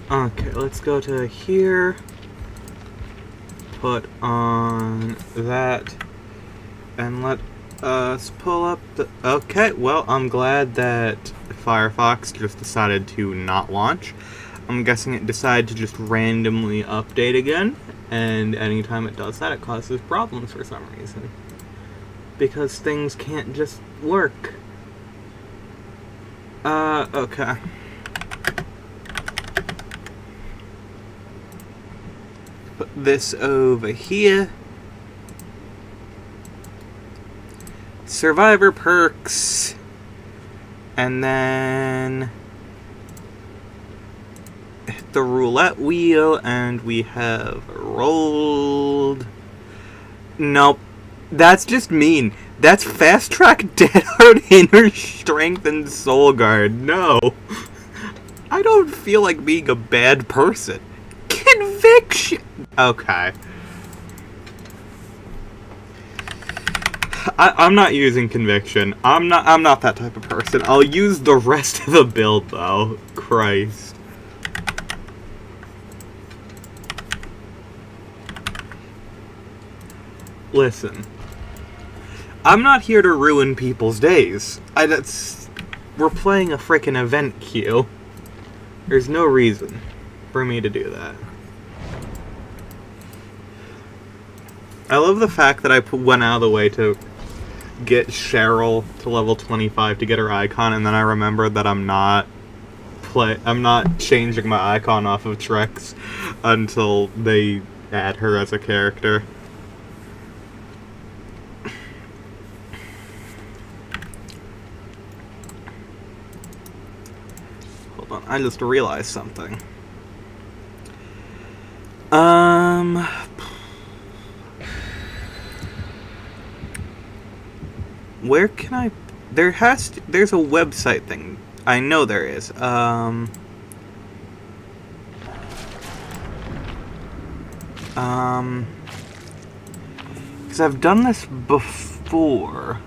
Okay, let's go to here. Put on that. And let us pull up the... Okay, well, I'm glad that Firefox just decided to not launch. I'm guessing it decided to just randomly update again. And anytime it does that, it causes problems for some reason. Because things can't just work. Okay. Put this over here. Survivor perks. And then hit the roulette wheel, and we have rolled. Nope. That's just mean. That's fast track Dead Hard, Inner Strength, and Soul Guard. No. I don't feel like being a bad person. Conviction. Okay. I'm not using conviction. I'm not that type of person. I'll use the rest of the build though. Christ. Listen. I'm not here to ruin people's days. We're playing a frickin' event queue. There's no reason for me to do that. I love the fact that I went out of the way to get Cheryl to level 25 to get her icon, and then I remembered that I'm not changing my icon off of Trex until they add her as a character. Hold on, I just realized something. Where can I... There's a website thing. I know there is. Because I've done this before.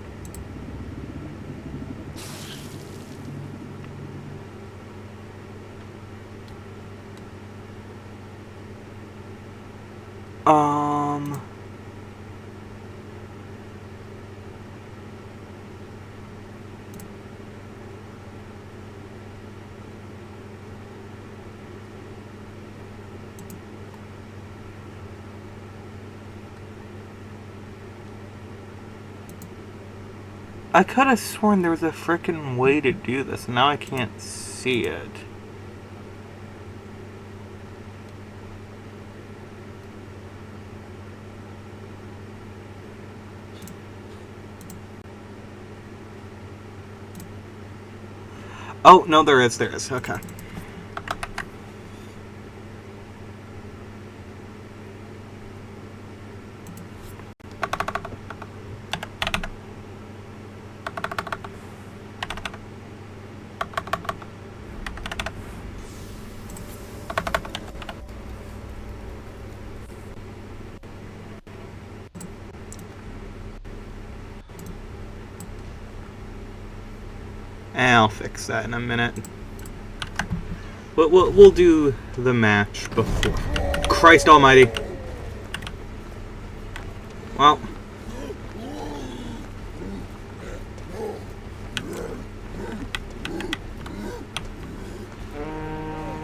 I could have sworn there was a frickin' way to do this. Now I can't see it. Oh, no, there is. Okay. I'll fix that in a minute. We'll do the match before. Christ almighty. Well.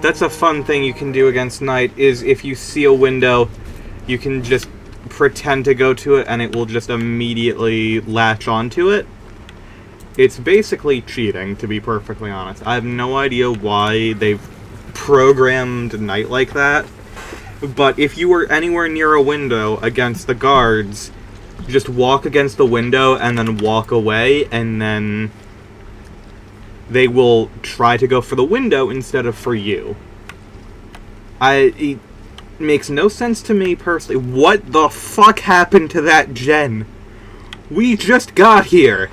That's a fun thing you can do against Knight, is if you see a window, you can just pretend to go to it and it will just immediately latch onto it. It's basically cheating, to be perfectly honest. I have no idea why they've programmed Knight like that, but if you were anywhere near a window against the guards, just walk against the window and then walk away, and then they will try to go for the window instead of for you. It makes no sense to me personally. What the fuck happened to that gen? We just got here!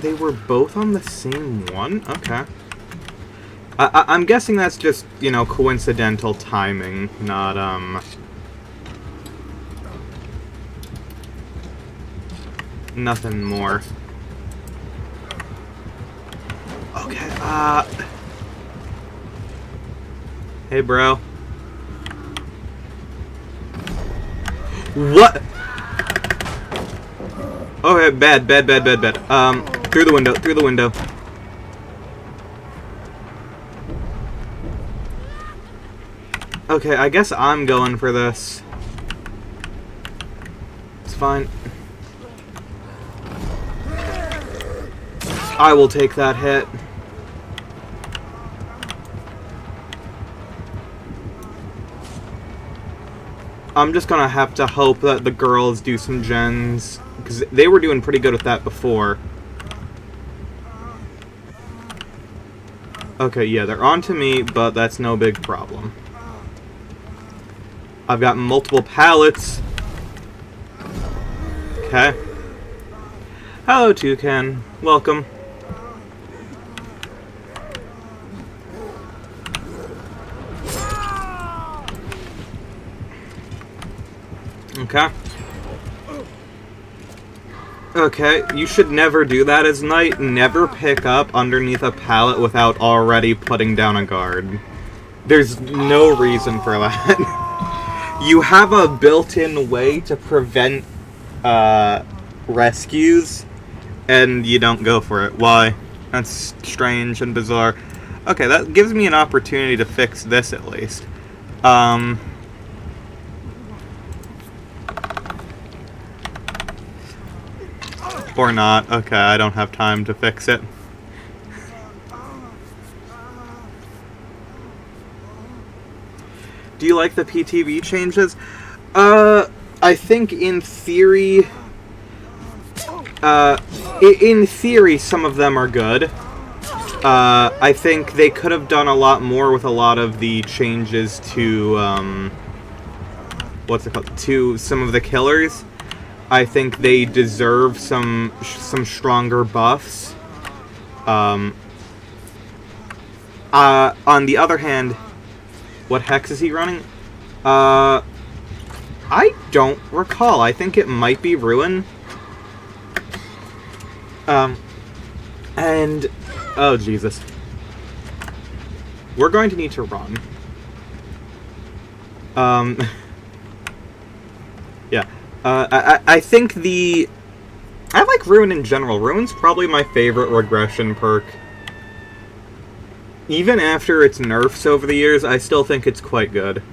They were both on the same one? Okay. I'm guessing that's just, you know, coincidental timing, not, nothing more. Okay, hey, bro. What? Okay, bad. Through the window. Okay, I guess I'm going for this. It's fine. I will take that hit. I'm just gonna have to hope that the girls do some gens, because they were doing pretty good with that before. Okay, yeah, they're on to me, but that's no big problem. I've got multiple pallets. Okay. Hello, Toucan. Welcome. Okay. Okay, you should never do that as Knight. Never pick up underneath a pallet without already putting down a guard. There's no reason for that. You have a built-in way to prevent rescues, and you don't go for it. Why? That's strange and bizarre. Okay, that gives me an opportunity to fix this at least. Or not. Okay, I don't have time to fix it. Do you like the PTV changes? I think in theory... in theory, some of them are good. I think they could have done a lot more with a lot of the changes to, what's it called? To some of the killers. I think they deserve some stronger buffs. On the other hand, what hex is he running? I don't recall. I think it might be Ruin. And... oh, Jesus. We're going to need to run. Yeah. I think I like Ruin in general. Ruin's probably my favorite regression perk. Even after its nerfs over the years, I still think it's quite good.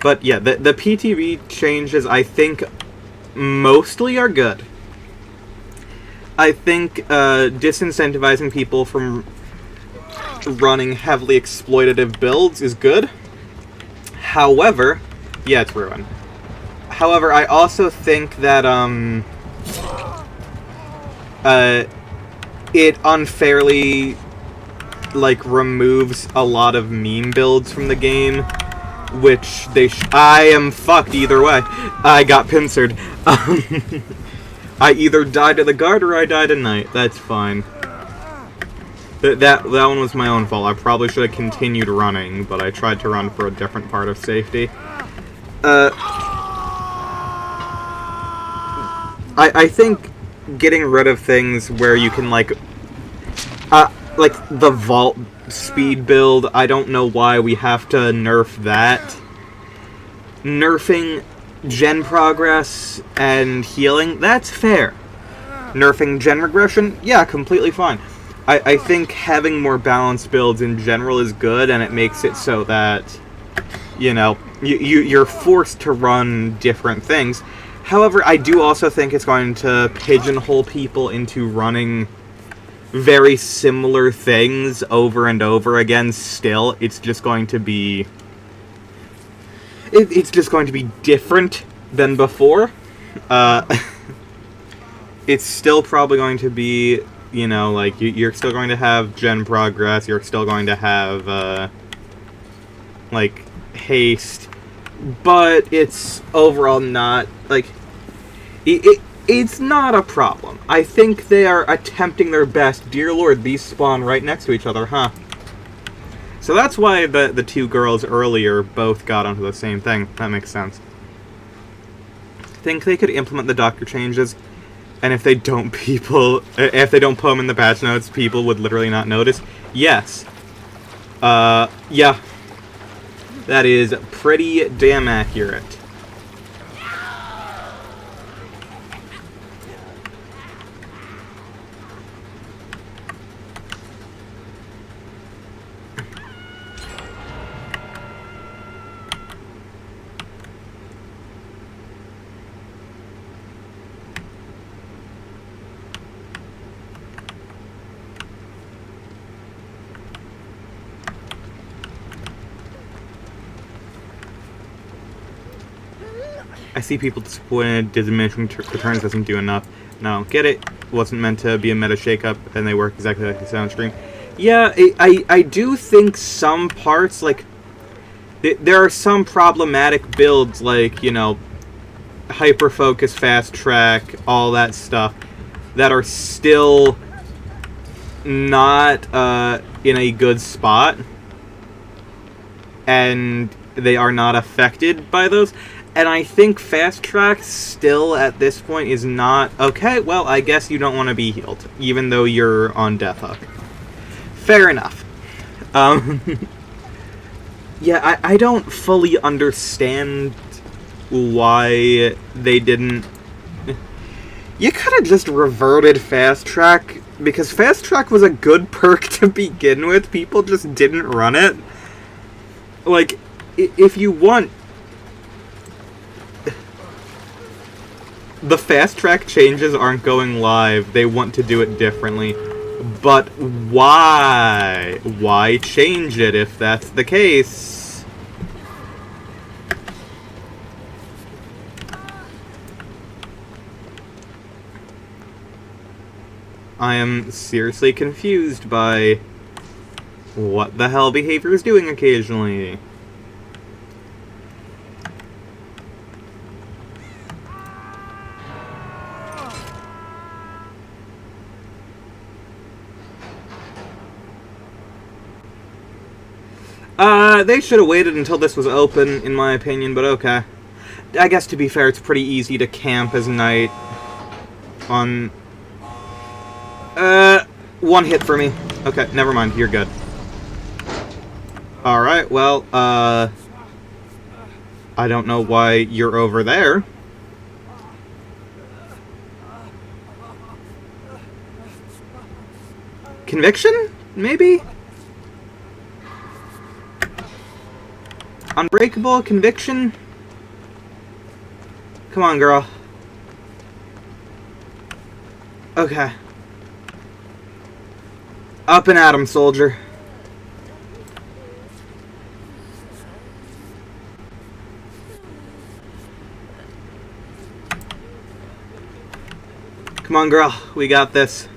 But yeah, the PTV changes, I think, mostly are good. I think disincentivizing people from running heavily exploitative builds is good. However, yeah, it's Ruin. However, I also think that it unfairly removes a lot of meme builds from the game, which they I am fucked either way. I got pincered. I either died to the guard or I died at night. That's fine. That one was my own fault. I probably should have continued running, but I tried to run for a different part of safety. I think getting rid of things where you can, like the vault speed build, I don't know why we have to nerf that. Nerfing gen progress and healing, that's fair. Nerfing gen regression, yeah, completely fine. I think having more balanced builds in general is good, and it makes it so that, you know, you're forced to run different things. However, I do also think it's going to pigeonhole people into running very similar things over and over again still. It's just going to be... It's just going to be different than before. It's still probably going to be, you know, like, you're still going to have gen progress, you're still going to have, like, haste, but it's overall not, like, it's not a problem. I think they are attempting their best. Dear Lord, these spawn right next to each other, huh? So that's why the two girls earlier both got onto the same thing. That makes sense. Think they could implement the doctor changes, and if they don't if they don't put them in the patch notes, people would literally not notice? Yes. Yeah. That is pretty damn accurate. I see people disappointed diminishing returns doesn't do enough. No, get it. Wasn't meant to be a meta shakeup, and they work exactly like the sound stream. Yeah, I do think some parts, like, there are some problematic builds, like, you know, hyper focus, fast track, all that stuff, that are still not in a good spot, and they are not affected by those. And I think fast track still at this point is not okay. Well, I guess you don't want to be healed, even though you're on Death Hook. Fair enough. Yeah, I don't fully understand why they didn't. You could have just reverted fast track, because fast track was a good perk to begin with. People just didn't run it. Like, if you want. The fast track changes aren't going live. They want to do it differently. But why? Why change it if that's the case? I am seriously confused by what the hell behavior is doing occasionally. They should have waited until this was open, in my opinion, but okay. I guess, to be fair, it's pretty easy to camp as Knight on... one hit for me. Okay, never mind, you're good. Alright, well, I don't know why you're over there. Conviction? Maybe? Unbreakable? Conviction? Come on, girl. Okay. Up and at 'em, soldier. Come on, girl. We got this.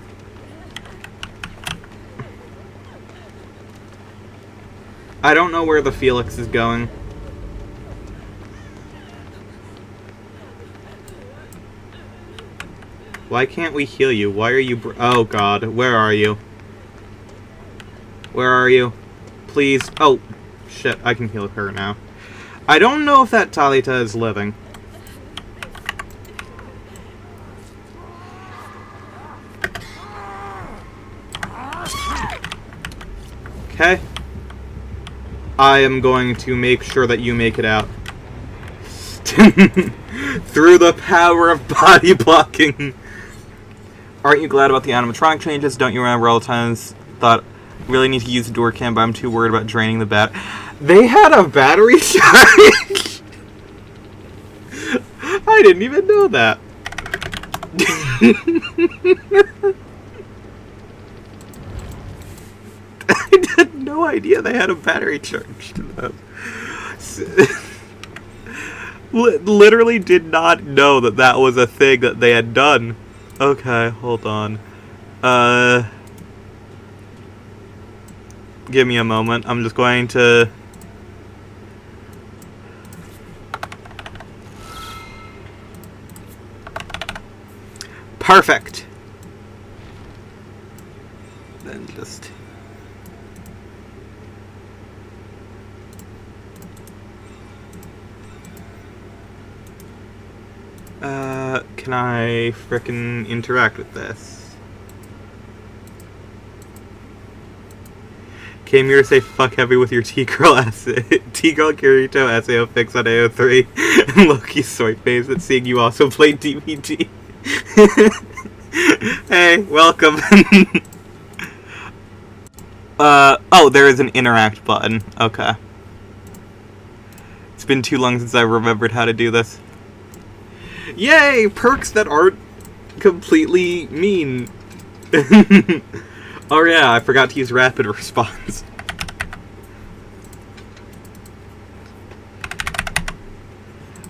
I don't know where the Felix is going. Why can't we heal you? Why are you oh god, where are you? Where are you? Please. Oh, shit, I can heal her now. I don't know if that Talita is living. Okay. I am going to make sure that you make it out. Through the power of body blocking. Aren't you glad about the animatronic changes? Don't you remember all the times thought, really need to use the door cam, but I'm too worried about draining the bat. They had a battery charge? I didn't even know that. I had no idea they had a battery charge to them. Literally did not know that that was a thing that they had done. Okay, hold on. Give me a moment. I'm just going to... Perfect. Then just... can I frickin' interact with this? Came here to say fuck heavy with your T-Girl Kirito SAO fix on AO3 and Loki soy face at seeing you also play DBD. Hey, welcome. Oh, there is an interact button. Okay. It's been too long since I remembered how to do this. Yay! Perks that aren't completely mean. Oh yeah, I forgot to use rapid response.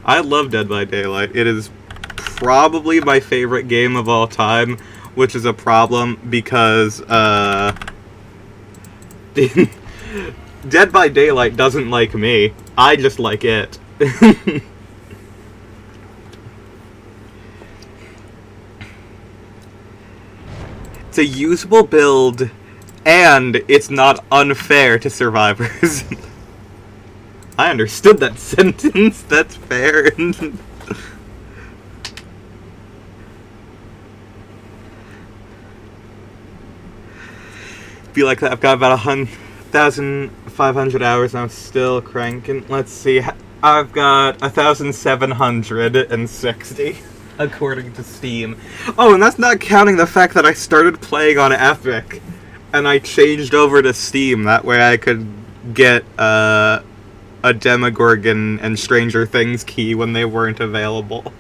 I love Dead by Daylight. It is probably my favorite game of all time, which is a problem because, Dead by Daylight doesn't like me. I just like it. It's a usable build, and it's not unfair to survivors. I understood that sentence. That's fair. Be like that. I've got about 1,500 hours and I'm still cranking. Let's see. I've got 1,760 according to Steam. Oh, and that's not counting the fact that I started playing on Epic and I changed over to Steam. That way I could get a Demogorgon and Stranger Things key when they weren't available.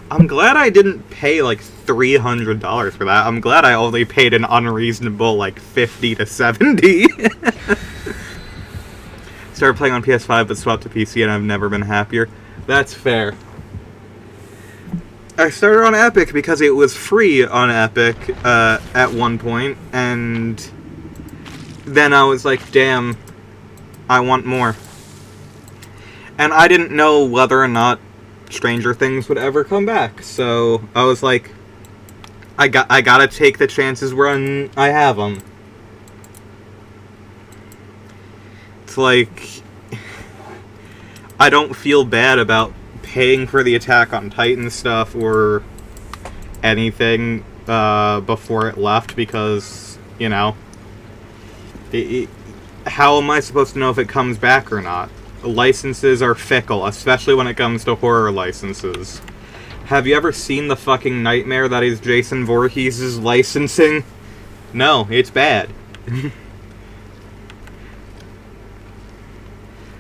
I'm glad I didn't pay like $300 for that. I'm glad I only paid an unreasonable like 50 to 70. Started playing on PS5 but swapped to PC and I've never been happier. That's fair. I started on Epic because it was free on Epic at one point, and then I was like, damn, I want more. And I didn't know whether or not Stranger Things would ever come back, so I was like, I gotta take the chances when I have them. It's like, I don't feel bad about paying for the Attack on Titan stuff or anything before it left, because, you know, how am I supposed to know if it comes back or not? Licenses are fickle, especially when it comes to horror licenses. Have you ever seen the fucking nightmare that is Jason Voorhees' licensing? No, it's bad.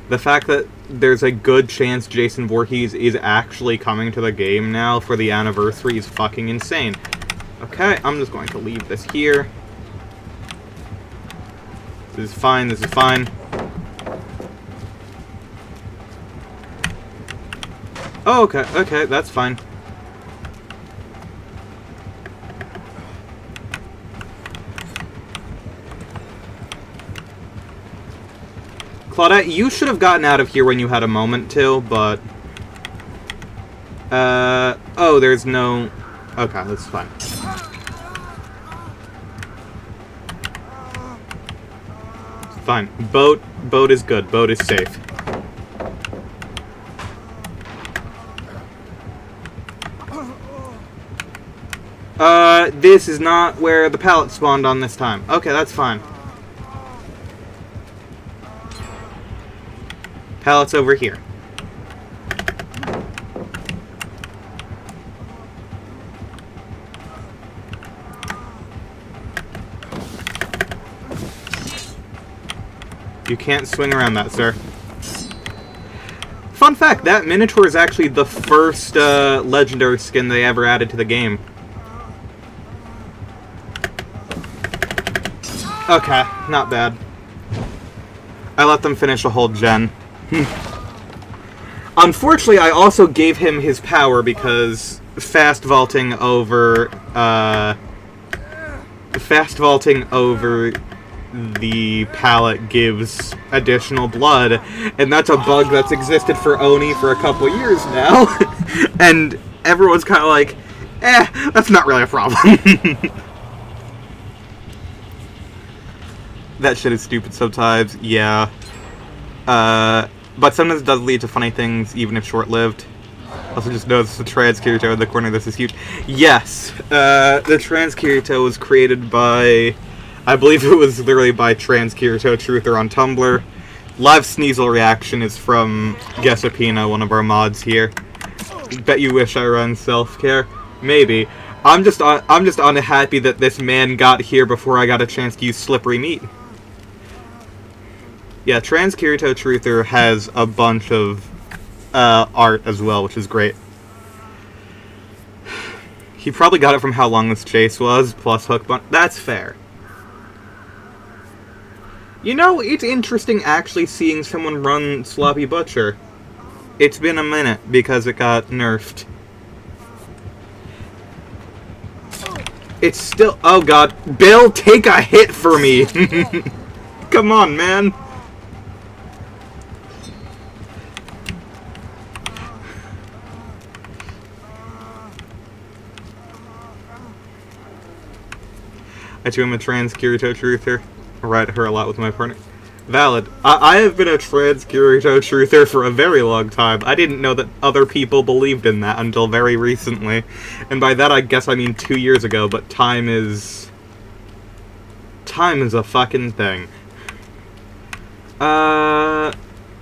The fact that there's a good chance Jason Voorhees is actually coming to the game now for the anniversary is fucking insane. Okay, I'm just going to leave this here. This is fine, this is fine. Oh, okay, okay, that's fine. Claudette, you should have gotten out of here when you had a moment to, but... oh, there's no... Okay, that's fine. Fine. Boat is good. Boat is safe. This is not where the pallet spawned on this time. Okay, that's fine. Pallet's over here. You can't swing around that, sir. Fun fact, that Minotaur is actually the first legendary skin they ever added to the game. Okay, not bad. I let them finish a whole gen. Unfortunately, I also gave him his power because fast vaulting over the pallet gives additional blood, and that's a bug that's existed for Oni for a couple years now. And everyone's kind of like, that's not really a problem. That shit is stupid sometimes, yeah. But sometimes it does lead to funny things, even if short-lived. Also just notice the trans Kirito in the corner, this is huge. Yes, the trans Kirito was created by, I believe it was literally by Trans Kirito Truther on Tumblr. Live Sneasel reaction is from Guessapina, one of our mods here. Bet you wish I run self-care. Maybe. I'm just unhappy that this man got here before I got a chance to use slippery meat. Yeah, Trans Kirito Truther has a bunch of art as well, which is great. He probably got it from how long this chase was, plus hook bun. That's fair. You know, it's interesting actually seeing someone run Sloppy Butcher. It's been a minute because it got nerfed. It's still... Oh god. Bill, take a hit for me! Come on, man. I too am a trans Kirito Truther. I ride her a lot with my partner. Valid. I have been a trans Kirito Truther for a very long time. I didn't know that other people believed in that until very recently. And by that I guess I mean 2 years ago, but time is a fucking thing.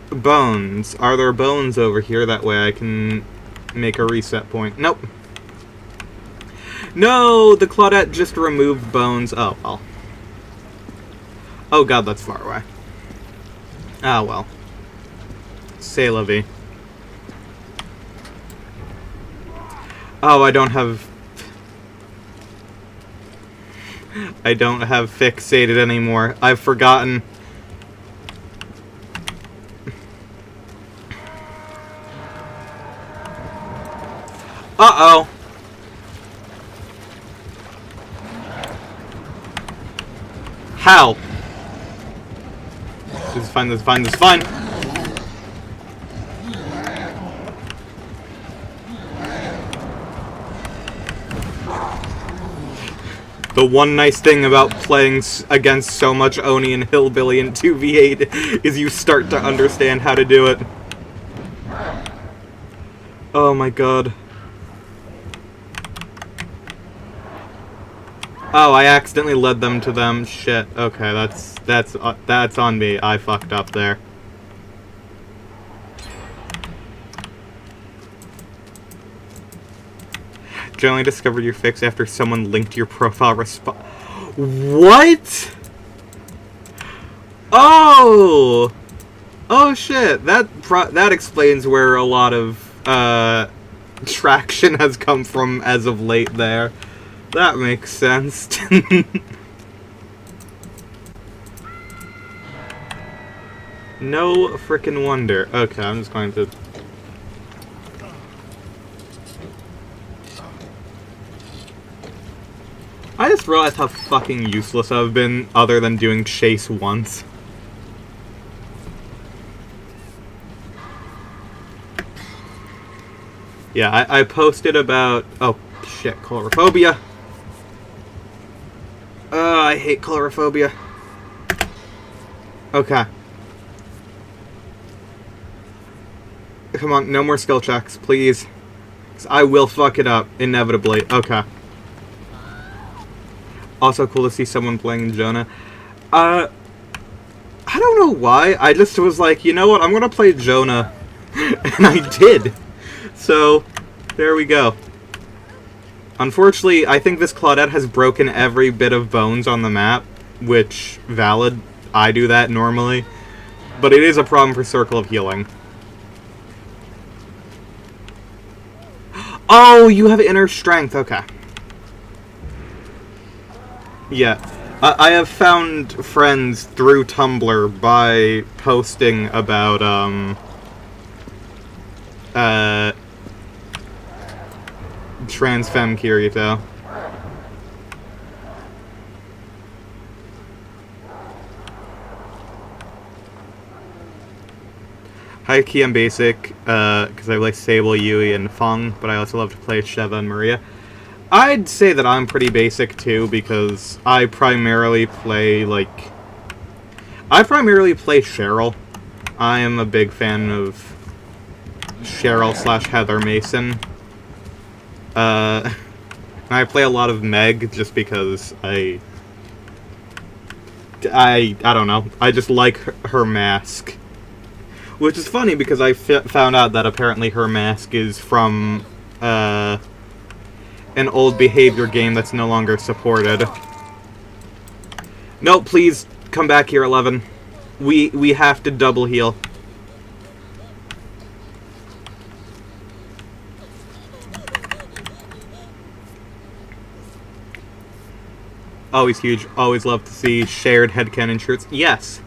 Bones. Are there bones over here? That way I can make a reset point. Nope. No, the Claudette just removed bones. Oh, well. Oh god, that's far away. Ah, well. C'est la vie. Oh, I don't have fixated anymore. I've forgotten. Uh-oh. How? This is fine, this is fine, this is fine. The one nice thing about playing against so much Oni and Hillbilly in 2v8 is you start to understand how to do it. Oh my god. Oh, I accidentally led them to them. Shit. Okay, that's on me. I fucked up there. Generally discovered your fix after someone linked your profile What? Oh! Oh shit. That explains where a lot of traction has come from as of late there. That makes sense. No frickin' wonder. Okay, I'm just going to... I just realized how fucking useless I've been other than doing chase once. Yeah, I posted about... Oh, shit, colorophobia. I hate colorophobia. Okay. Come on, no more skill checks, please. 'Cause I will fuck it up, inevitably. Okay. Also cool to see someone playing Jonah. I don't know why, I just was like, you know what, I'm gonna play Jonah. And I did. So, there we go. Unfortunately, I think this Claudette has broken every bit of bones on the map, which, valid, I do that normally. But it is a problem for Circle of Healing. Oh, you have inner strength, okay. Yeah, I have found friends through Tumblr by posting about, Trans Femme Kirito. High key I'm basic, because I like Sable, Yui, and Feng, but I also love to play Sheva and Maria. I'd say that I'm pretty basic too, because I primarily play, like, I primarily play Cheryl. I am a big fan of Cheryl / Heather Mason. I play a lot of Meg just because I don't know. I just like her mask. Which is funny because I found out that apparently her mask is from an old behavior game that's no longer supported. No, please come back here, 11. We have to double heal. Always huge. Always love to see shared headcanon shirts. Yes.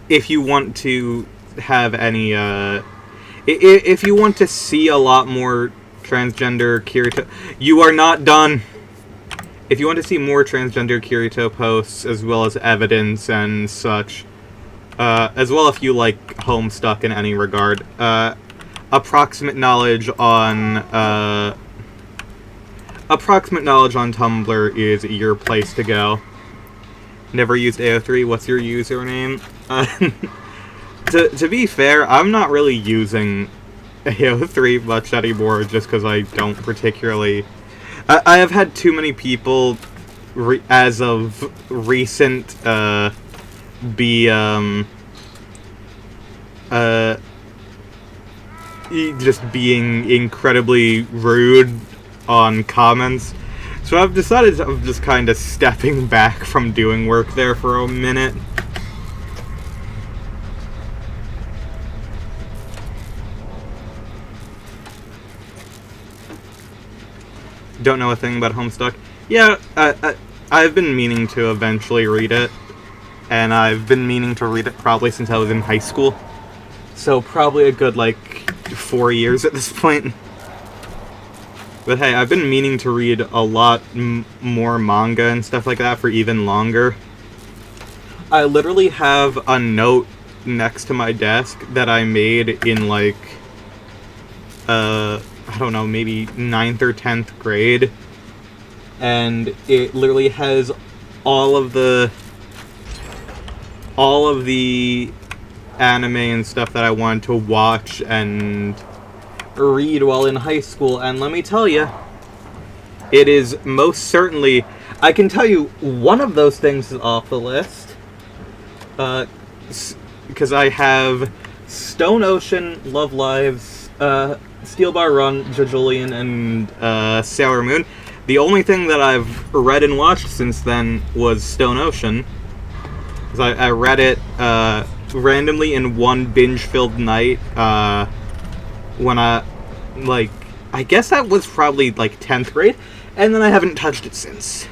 If you want to have any, if you want to see a lot more transgender Kirito... You are not done! If you want to see more transgender Kirito posts, as well as evidence and such, as well if you like Homestuck in any regard, approximate knowledge on Tumblr is your place to go. Never used AO3. What's your username? To be fair, I'm not really using AO3 much anymore, just because I don't particularly... I have had too many people, as of recent, be, just being incredibly rude on comments. So I've decided I'm just kind of stepping back from doing work there for a minute. Don't know a thing about Homestuck. Yeah, I've been meaning to eventually read it, and I've been meaning to read it probably since I was in high school. So probably a good, 4 years at this point. But hey, I've been meaning to read a lot more manga and stuff like that for even longer. I literally have a note next to my desk that I made in, I don't know, maybe 9th or 10th grade. And it literally has all of the anime and stuff that I wanted to watch and read while in high school, and let me tell you, it is most certainly... I can tell you one of those things is off the list, because I have Stone Ocean, Love Lives, Steel Bar Run, JoJolion, and Sailor Moon. The only thing that I've read and watched since then was Stone Ocean, because I read it randomly in one binge-filled night, when I guess that was probably 10th grade, and then I haven't touched it since.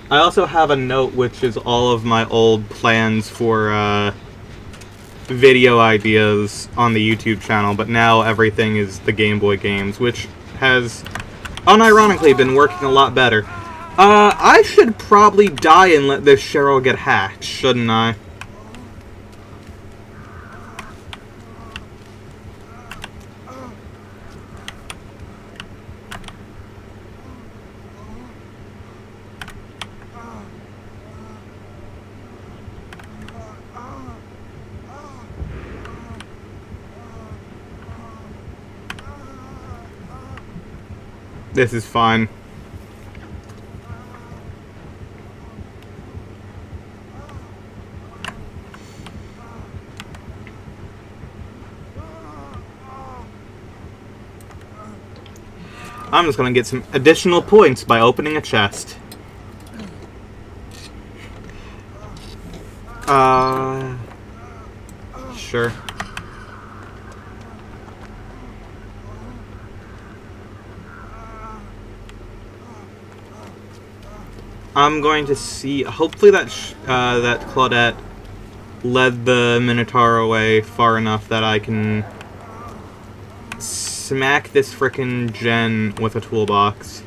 I also have a note which is all of my old plans for video ideas on the YouTube channel, but now everything is the Game Boy games, which has unironically been working a lot better. I should probably die and let this Cheryl get hacked, shouldn't I? This is fine. I'm just gonna get some additional points by opening a chest. Sure. I'm going to see. Hopefully that that Claudette led the Minotaur away far enough that I can smack this frickin' gen with a toolbox.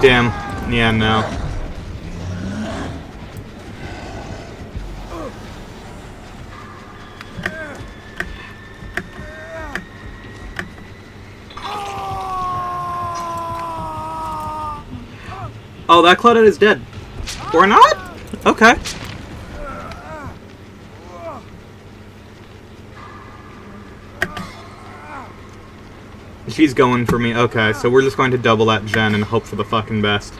Damn. Yeah, no. Oh, that Claudette is dead. Or not? Okay. She's going for me. Okay, so we're just going to double that gen and hope for the fucking best.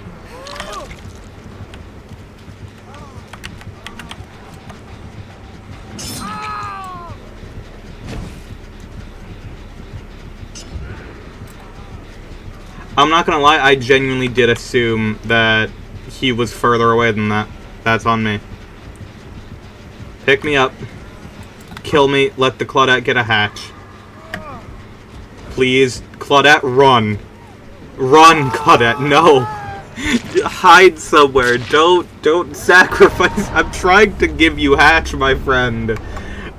I'm not gonna lie, I genuinely did assume that he was further away than that. That's on me. Pick me up. Kill me. Let the Claudette get a hatch. Please. Claudette, run. Run, Claudette. No. Hide somewhere. Don't sacrifice. I'm trying to give you hatch, my friend.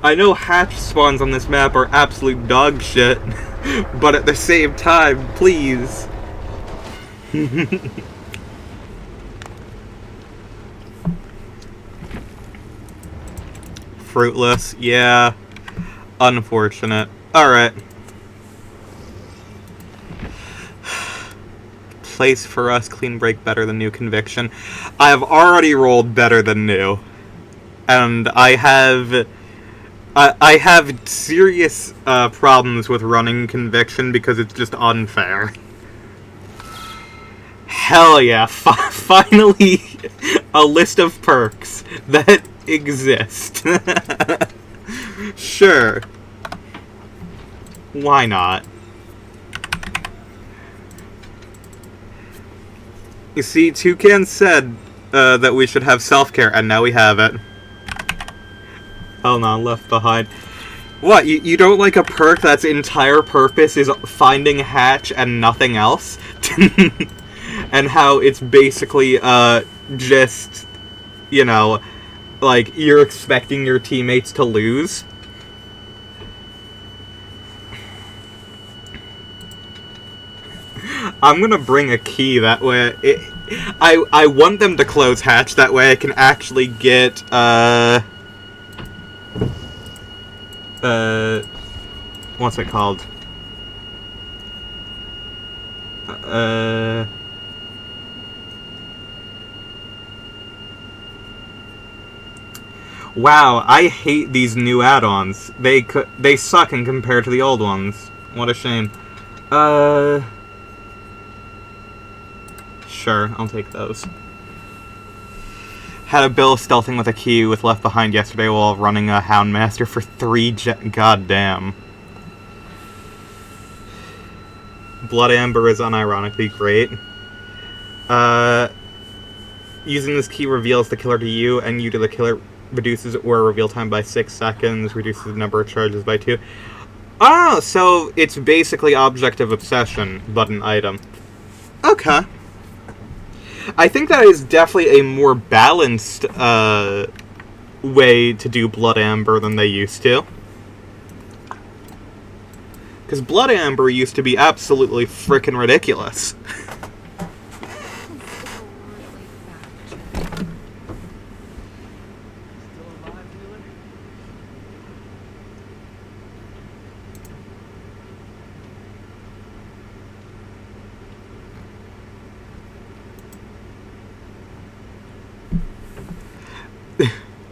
I know hatch spawns on this map are absolute dog shit. But at the same time, please. Fruitless, yeah. Unfortunate. Alright. Place for us, clean break better than new conviction. I have already rolled better than new. And I have serious problems with running conviction because it's just unfair. Hell yeah, finally a list of perks that exist. Sure. Why not? You see, Toucan said that we should have self-care, and now we have it. Oh no, left behind. What, you don't like a perk that's entire purpose is finding hatch and nothing else? And how it's basically, just, you know, like, you're expecting your teammates to lose? I'm gonna bring a key, that way, I want them to close hatch, that way I can actually get, what's it called? Wow, I hate these new add-ons. They suck in compared to the old ones. What a shame. Sure, I'll take those. Had a bill stealthing with a key with Left Behind yesterday while running a Houndmaster for 3 goddamn. Blood Amber is unironically great. Using this key reveals the killer to you, and you to the killer reduces or reveal time by 6 seconds, reduces the number of charges by 2. Oh, so it's basically Object of Obsession, but an item. Okay. I think that is definitely a more balanced way to do Blood Amber than they used to. Because Blood Amber used to be absolutely frickin' ridiculous.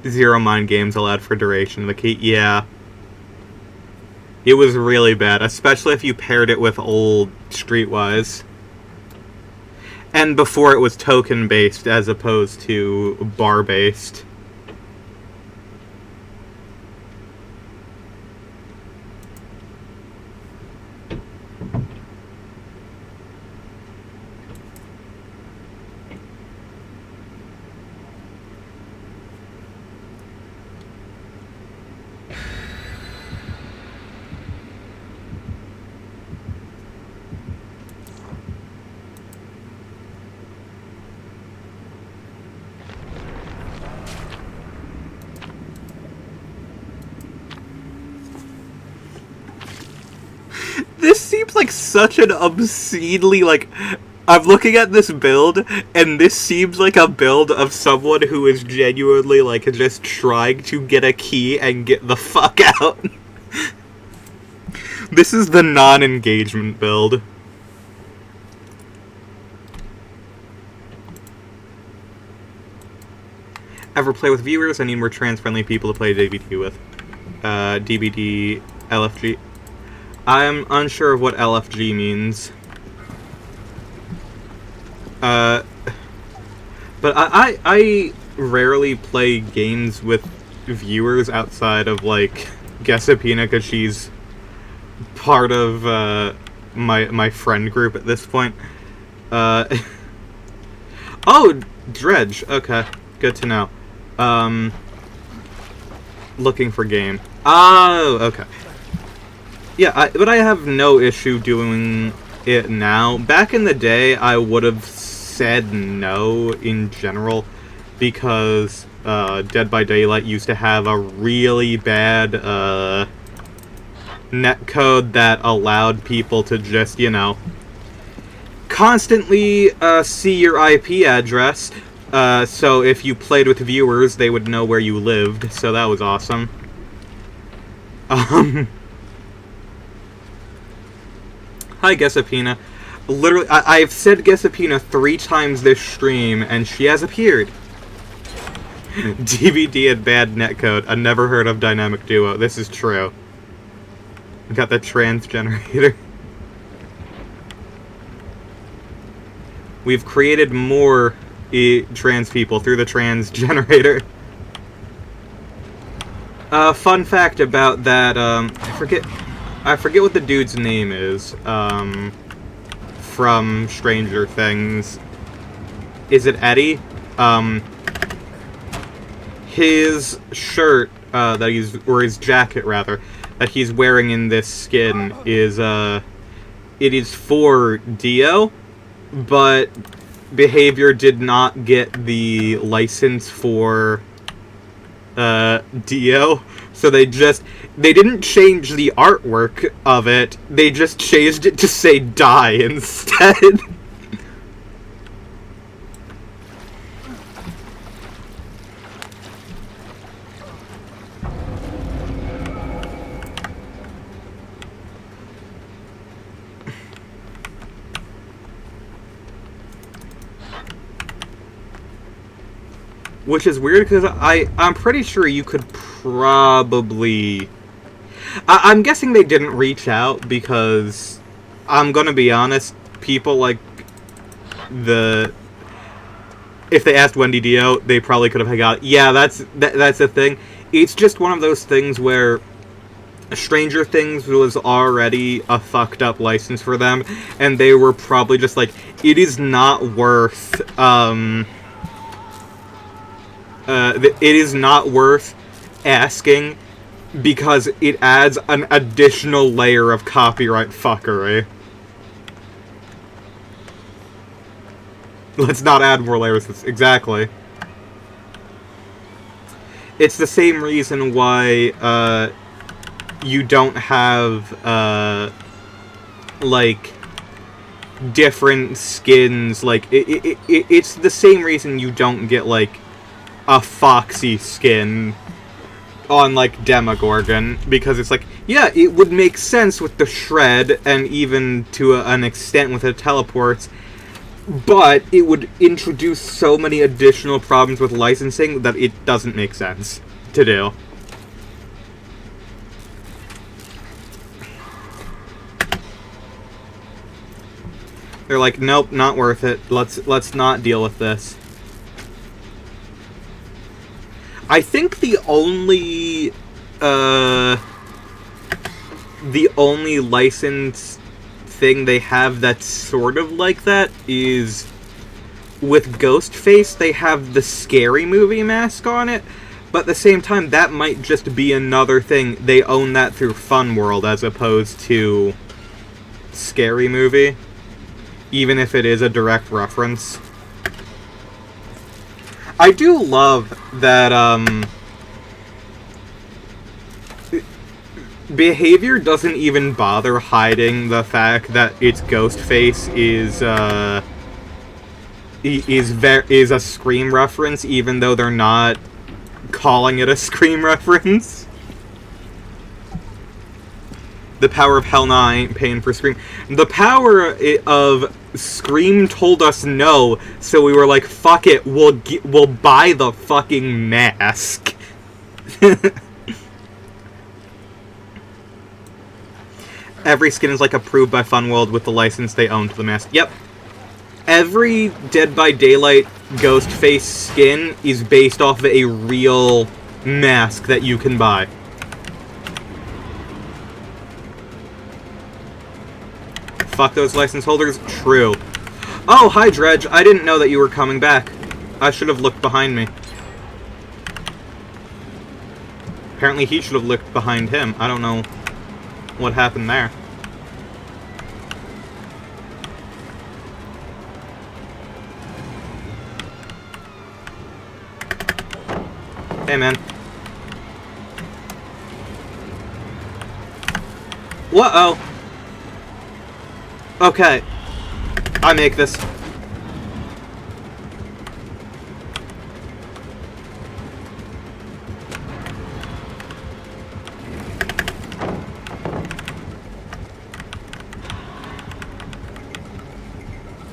Zero mind games allowed for duration of the key. Yeah. It was really bad, especially if you paired it with old Streetwise. And before it was token-based as opposed to bar-based. This seems like such an obscenely, like... I'm looking at this build, and this seems like a build of someone who is genuinely, like, just trying to get a key and get the fuck out. This is the non-engagement build. never play with viewers. I need more trans-friendly people to play DBD with. DBD, LFG. I'm unsure of what LFG means. But I rarely play games with viewers outside of, like, Gesapina, because she's part of, my friend group at this point. Oh, Dredge. Okay, good to know. Looking for game. Oh, okay. Yeah, but I have no issue doing it now. Back in the day, I would have said no in general, because Dead by Daylight used to have a really bad netcode that allowed people to just, you know, constantly see your IP address. So if you played with viewers, they would know where you lived, so that was awesome. Hi, Gesapina. Literally, I've said Gesapina 3 times this stream, and she has appeared. DVD had bad netcode. I never heard of Dynamic Duo. This is true. We got the trans generator. We've created more trans people through the trans generator. Fun fact about that, I forget what the dude's name is, from Stranger Things. Is it Eddie? His shirt, or his jacket, rather, that he's wearing in this skin is, it is for Dio, but Behavior did not get the license for, Dio, so they didn't change the artwork of it, they just changed it to say die instead. Which is weird, because I'm pretty sure you could probably... I'm guessing they didn't reach out, because I'm gonna be honest, people like if they asked Wendy Dio, they probably could have got... Yeah, that's the thing. It's just one of those things where Stranger Things was already a fucked up license for them, and they were probably just like, it is not worth, it is not worth asking, because it adds an additional layer of copyright fuckery. Let's not add more layers. Exactly. It's the same reason why, you don't have, like, different skins. Like, it's the same reason you don't get, like, a Foxy skin on, like, Demogorgon, because it's like, yeah, it would make sense with the shred, and even to an extent with the teleports, but it would introduce so many additional problems with licensing that it doesn't make sense to do. They're like, nope, not worth it. Let's not deal with this. I think the only licensed thing they have that's sort of like that is with Ghostface. They have the Scary Movie mask on it, but at the same time, that might just be another thing. They own that through Fun World as opposed to Scary Movie, even if it is a direct reference. I do love that, Behavior doesn't even bother hiding the fact that its Ghostface is a Scream reference, even though they're not calling it a Scream reference. The power of hell, nah, I ain't paying for Scream. The power of Scream told us no, so we were like, fuck it, we'll buy the fucking mask. Every skin is like approved by Funworld with the license they own to the mask. Yep. Every Dead by Daylight Ghostface skin is based off of a real mask that you can buy. Fuck those license holders. True. Oh, hi, Dredge. I didn't know that you were coming back. I should have looked behind me. Apparently he should have looked behind him. I don't know what happened there. Hey, man. Whoa-oh. Okay. I make this.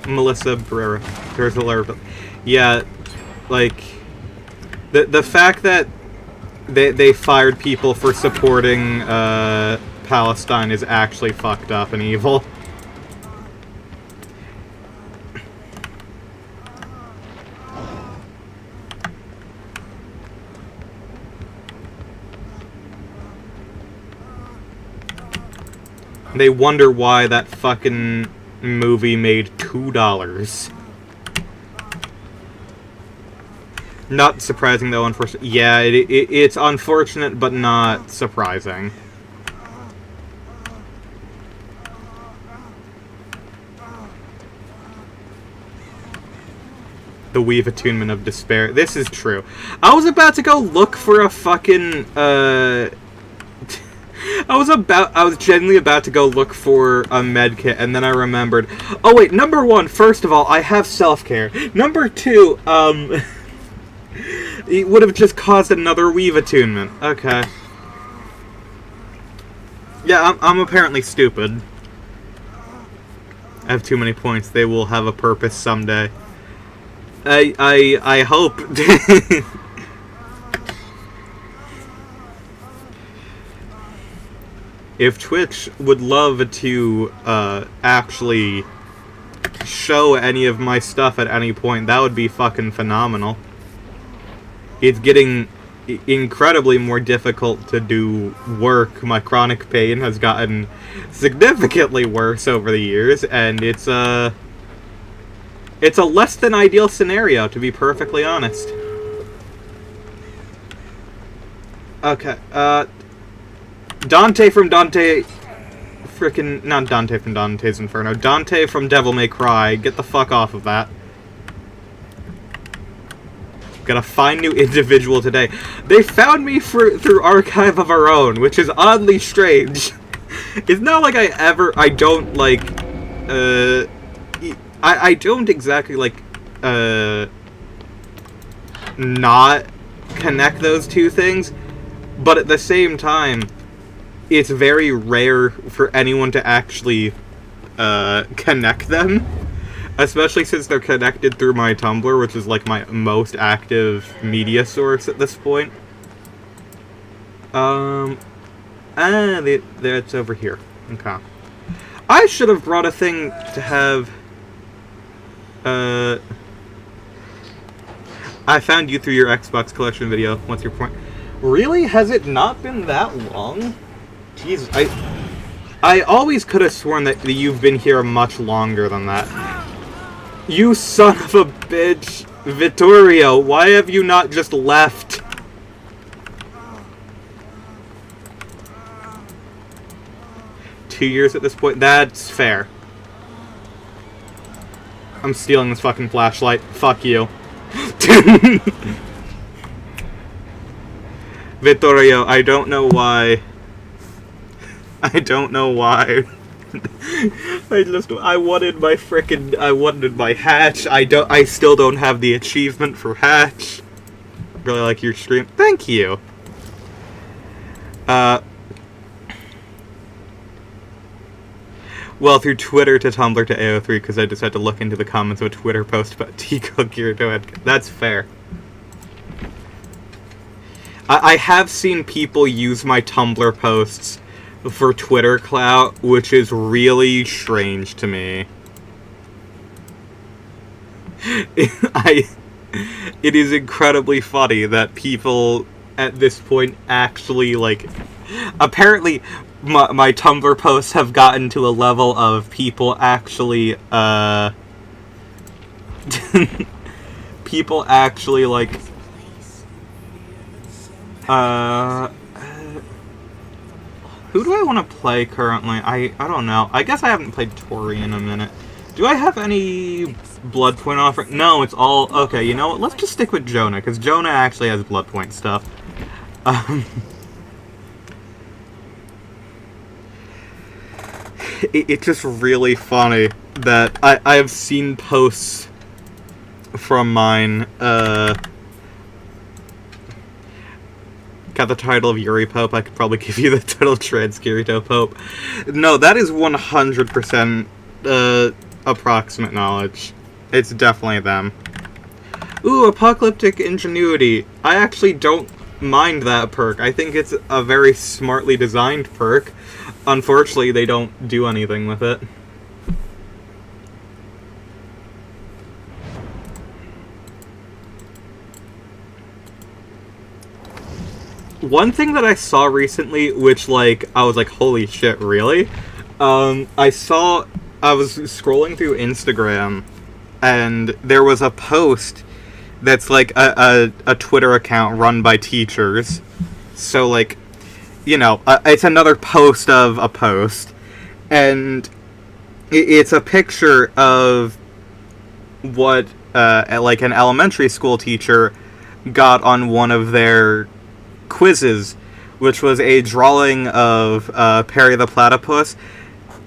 Melissa Barrera. Yeah, like, the fact that they fired people for supporting Palestine is actually fucked up and evil. They wonder why that fucking movie made $2. Not surprising, though, unfortunately. Yeah, it's unfortunate, but not surprising. The Weave Attunement of Despair. This is true. I was about to go look for a fucking, I was genuinely about to go look for a med kit, and then I remembered, oh wait, number one, first of all, I have self-care. Number two, it would have just caused another Weave Attunement. Okay. Yeah, I'm apparently stupid. I have too many points. They will have a purpose someday. I hope. If Twitch would love to actually show any of my stuff at any point, that would be fucking phenomenal. It's getting incredibly more difficult to do work. My chronic pain has gotten significantly worse over the years, and it's a less than ideal scenario, to be perfectly honest. Okay, Dante from Dante... Frickin'... Not Dante from Dante's Inferno. Dante from Devil May Cry. Get the fuck off of that. Gotta find new individual today. They found me through Archive of Our Own, which is oddly strange. It's not like I don't, like... I don't exactly, like, not connect those two things, but at the same time, it's very rare for anyone to actually connect them, especially since they're connected through my Tumblr, which is like my most active media source at this point. It's over here. Okay. I should have brought a thing to have. I found you through your Xbox collection video. What's your point? Really? Has it not been that long? Jesus, I always could have sworn that you've been here much longer than that. You son of a bitch! Vittorio, why have you not just left? Two years at this point? That's fair. I'm stealing this fucking flashlight. Fuck you. Vittorio, I don't know why. I don't know why. I wanted my hatch. I still don't have the achievement for hatch. Really like your stream. Thank you. Well, through Twitter to Tumblr to AO3, because I just had to look into the comments of a Twitter post about Tico Kirito. That's fair. I have seen people use my Tumblr posts for Twitter clout, which is really strange to me. It is incredibly funny that people at this point actually, like... Apparently, my Tumblr posts have gotten to a level of people actually, people actually, like... who do I want to play currently? I don't know. I guess I haven't played Tori in a minute. Do I have any blood point offer? No, it's all... Okay, you know what? Let's just stick with Jonah, because Jonah actually has blood point stuff. It's just really funny that I have seen posts from mine, got the title of Yuri Pope. I could probably give you the title of Trans Kirito Pope. No, that is 100% approximate knowledge. It's definitely them. Ooh, Apocalyptic Ingenuity. I actually don't mind that perk. I think it's a very smartly designed perk. Unfortunately, they don't do anything with it. One thing that I saw recently, which, like, I was like, holy shit, really? I was scrolling through Instagram, and there was a post that's, like, a Twitter account run by teachers. So, like, you know, it's another post of a post, and it's a picture of what, like, an elementary school teacher got on one of their quizzes, which was a drawing of Perry the Platypus,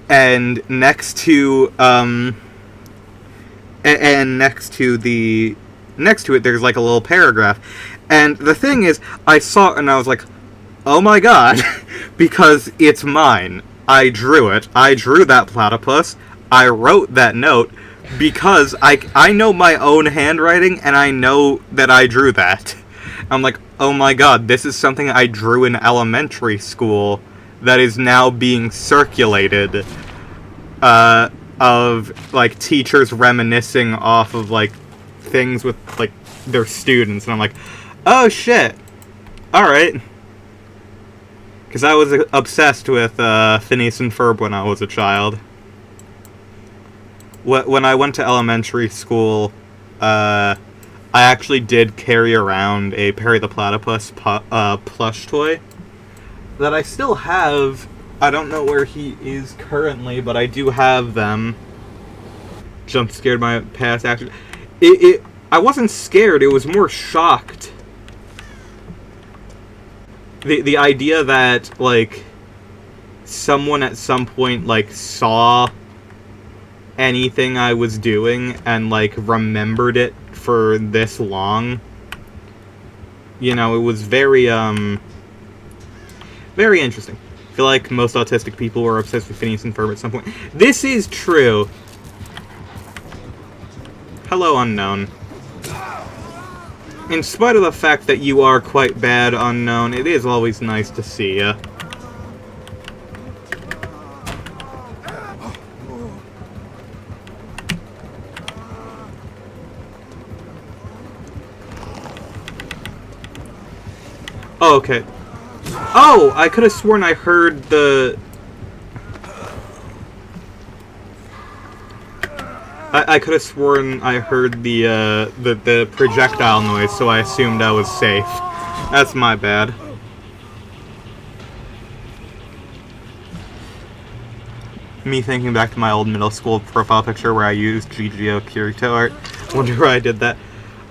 and next to it there's like a little paragraph. And the thing is, I saw it and I was like, oh my god, because it's mine. I drew it. I drew that platypus. I wrote that note because I know my own handwriting and I know that I drew that. I'm like, oh my god, this is something I drew in elementary school that is now being circulated, of, like, teachers reminiscing off of, like, things with, like, their students. And I'm like, oh shit, alright. Because I was obsessed with Phineas and Ferb when I was a child. When I went to elementary school, I actually did carry around a Perry the Platypus plush toy that I still have. I don't know where he is currently, but I do have them. Jump scared my past action. I wasn't scared, it was more shocked. The idea that, like, someone at some point, like, saw anything I was doing and, like, remembered it for this long. You know, it was very, very interesting. I feel like most autistic people were obsessed with Phineas and Ferb at some point. This is true. Hello, Unknown. In spite of the fact that you are quite bad, Unknown, it is always nice to see ya. Oh, okay. Oh, I could have sworn I heard the... I could have sworn I heard the projectile noise, so I assumed I was safe. That's my bad. Me thinking back to my old middle school profile picture where I used GGO Kirito art. Wonder why I did that.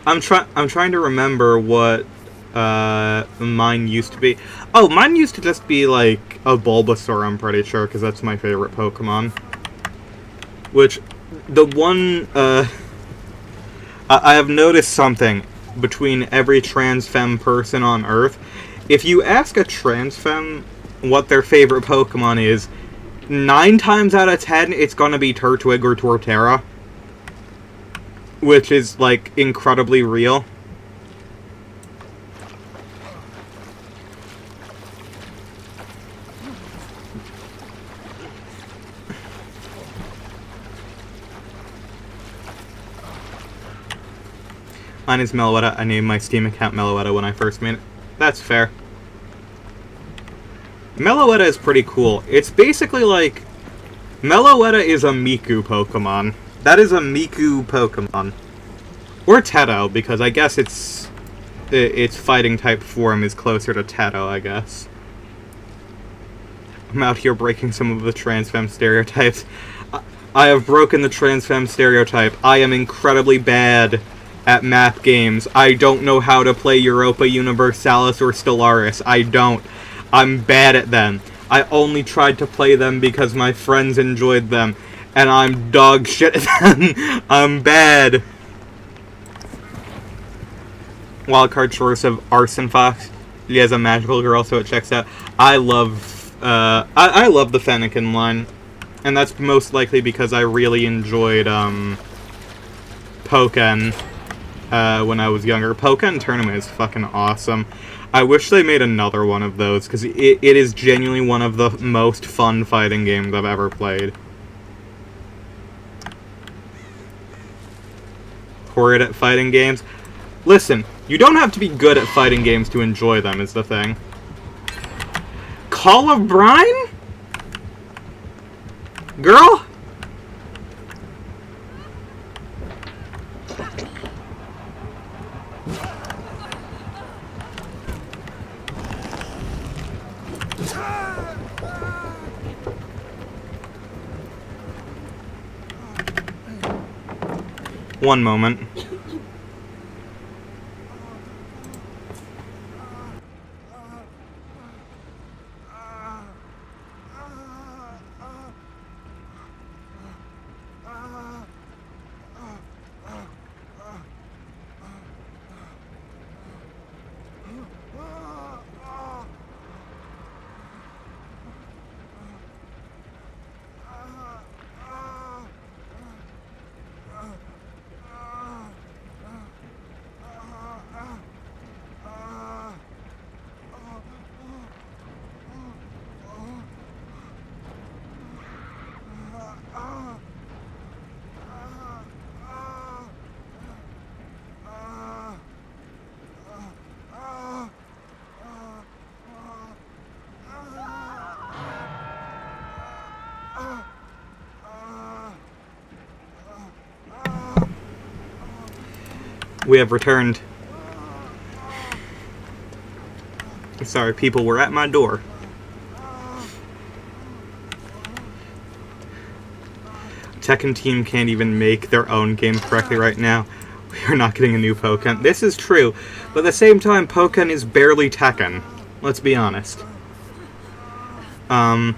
I'm trying to remember what mine used to be. Oh, mine used to just be like a Bulbasaur, I'm pretty sure, because that's my favorite Pokemon. Which, the one, I have noticed something between every trans femme person on Earth. If you ask a trans femme what their favorite Pokemon is, 9 times out of 10, it's gonna be Turtwig or Torterra. Which is, like, incredibly real. Mine is Meloetta. I named my Steam account Meloetta when I first made it. That's fair. Meloetta is pretty cool. It's basically like... Meloetta is a Miku Pokemon. That is a Miku Pokemon. Or Teto, because I guess its fighting type form is closer to Teto, I guess. I'm out here breaking some of the trans femme stereotypes. I have broken the trans femme stereotype. I am incredibly bad at map games. I don't know how to play Europa Universalis or Stellaris. I don't. I'm bad at them. I only tried to play them because my friends enjoyed them, and I'm dog shit at them. I'm bad. Wildcard Source of Arson Fox. He has a magical girl, so it checks out. I love the Fennekin line, and that's most likely because I really enjoyed Pokken when I was younger. Pokken Tournament is fucking awesome. I wish they made another one of those, because it is genuinely one of the most fun fighting games I've ever played. Horrid at fighting games. Listen, you don't have to be good at fighting games to enjoy them, is the thing. Call of Brine? Girl? One moment. We have returned. Sorry, people were at my door. Tekken Team can't even make their own game correctly right now. We are not getting a new Pokken. This is true, but at the same time, Pokken is barely Tekken. Let's be honest. My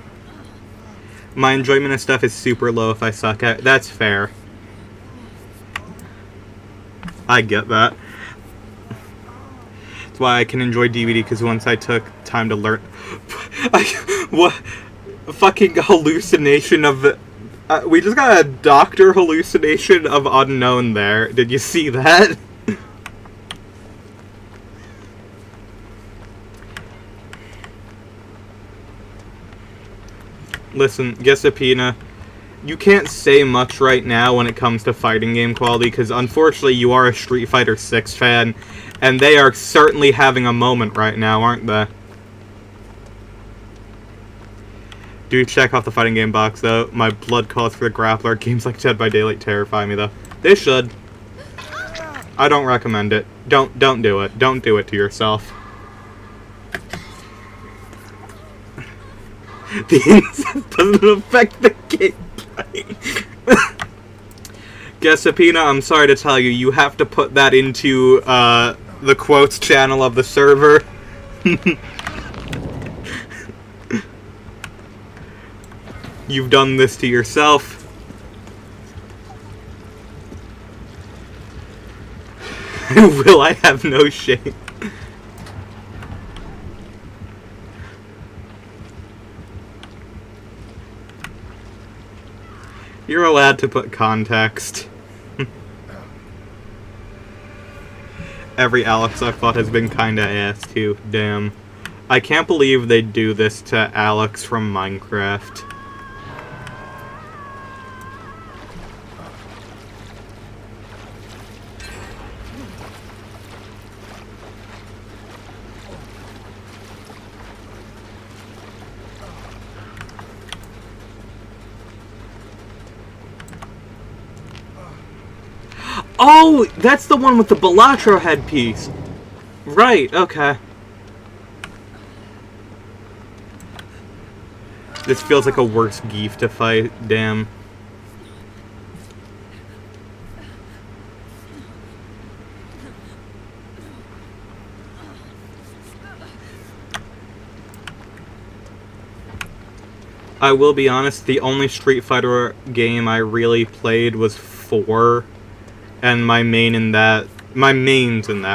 enjoyment of stuff is super low if I suck at it. That's fair. I get that. That's why I can enjoy DBD, because once I took time to learn... what? Fucking hallucination of the... we just got a doctor hallucination of unknown there. Did you see that? Listen, Gesapina, you can't say much right now when it comes to fighting game quality, because unfortunately you are a Street Fighter 6 fan, and they are certainly having a moment right now, aren't they? Do check off the fighting game box, though. My blood calls for the grappler. Games like Dead by Daylight terrify me, though. They should. I don't recommend it. Don't do it. Don't do it to yourself. The incest doesn't affect the gameplay. Gesapina, I'm sorry to tell you, you have to put that into the quotes channel of the server. You've done this to yourself. Will I have no shame? You're allowed to put context. Every Alex I've fought has been kinda ass too, damn. I can't believe they do this to Alex from Minecraft. Oh, that's the one with the Balatro headpiece. Right, okay. This feels like a worse Geef to fight, damn. I will be honest, the only Street Fighter game I really played was 4. And my mains in that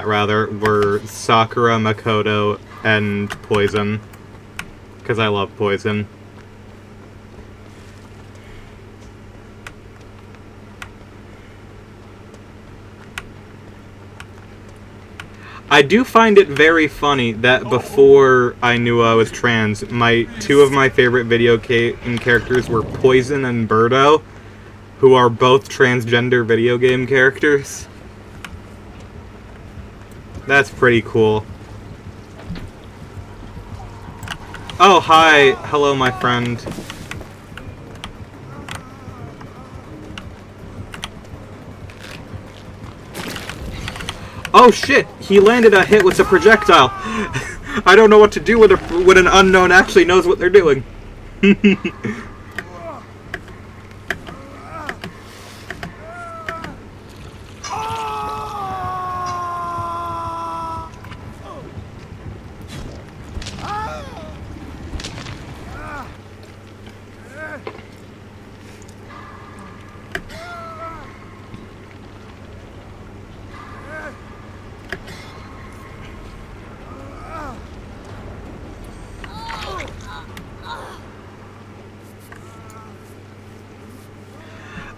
were Sakura, Makoto, and Poison. Because I love Poison. I do find it very funny that before I knew I was trans, two of my favorite video game characters were Poison and Birdo, who are both transgender video game characters. That's pretty cool. Oh, hi. Hello, my friend. Oh shit! He landed a hit with a projectile. I don't know what to do when an unknown actually knows what they're doing.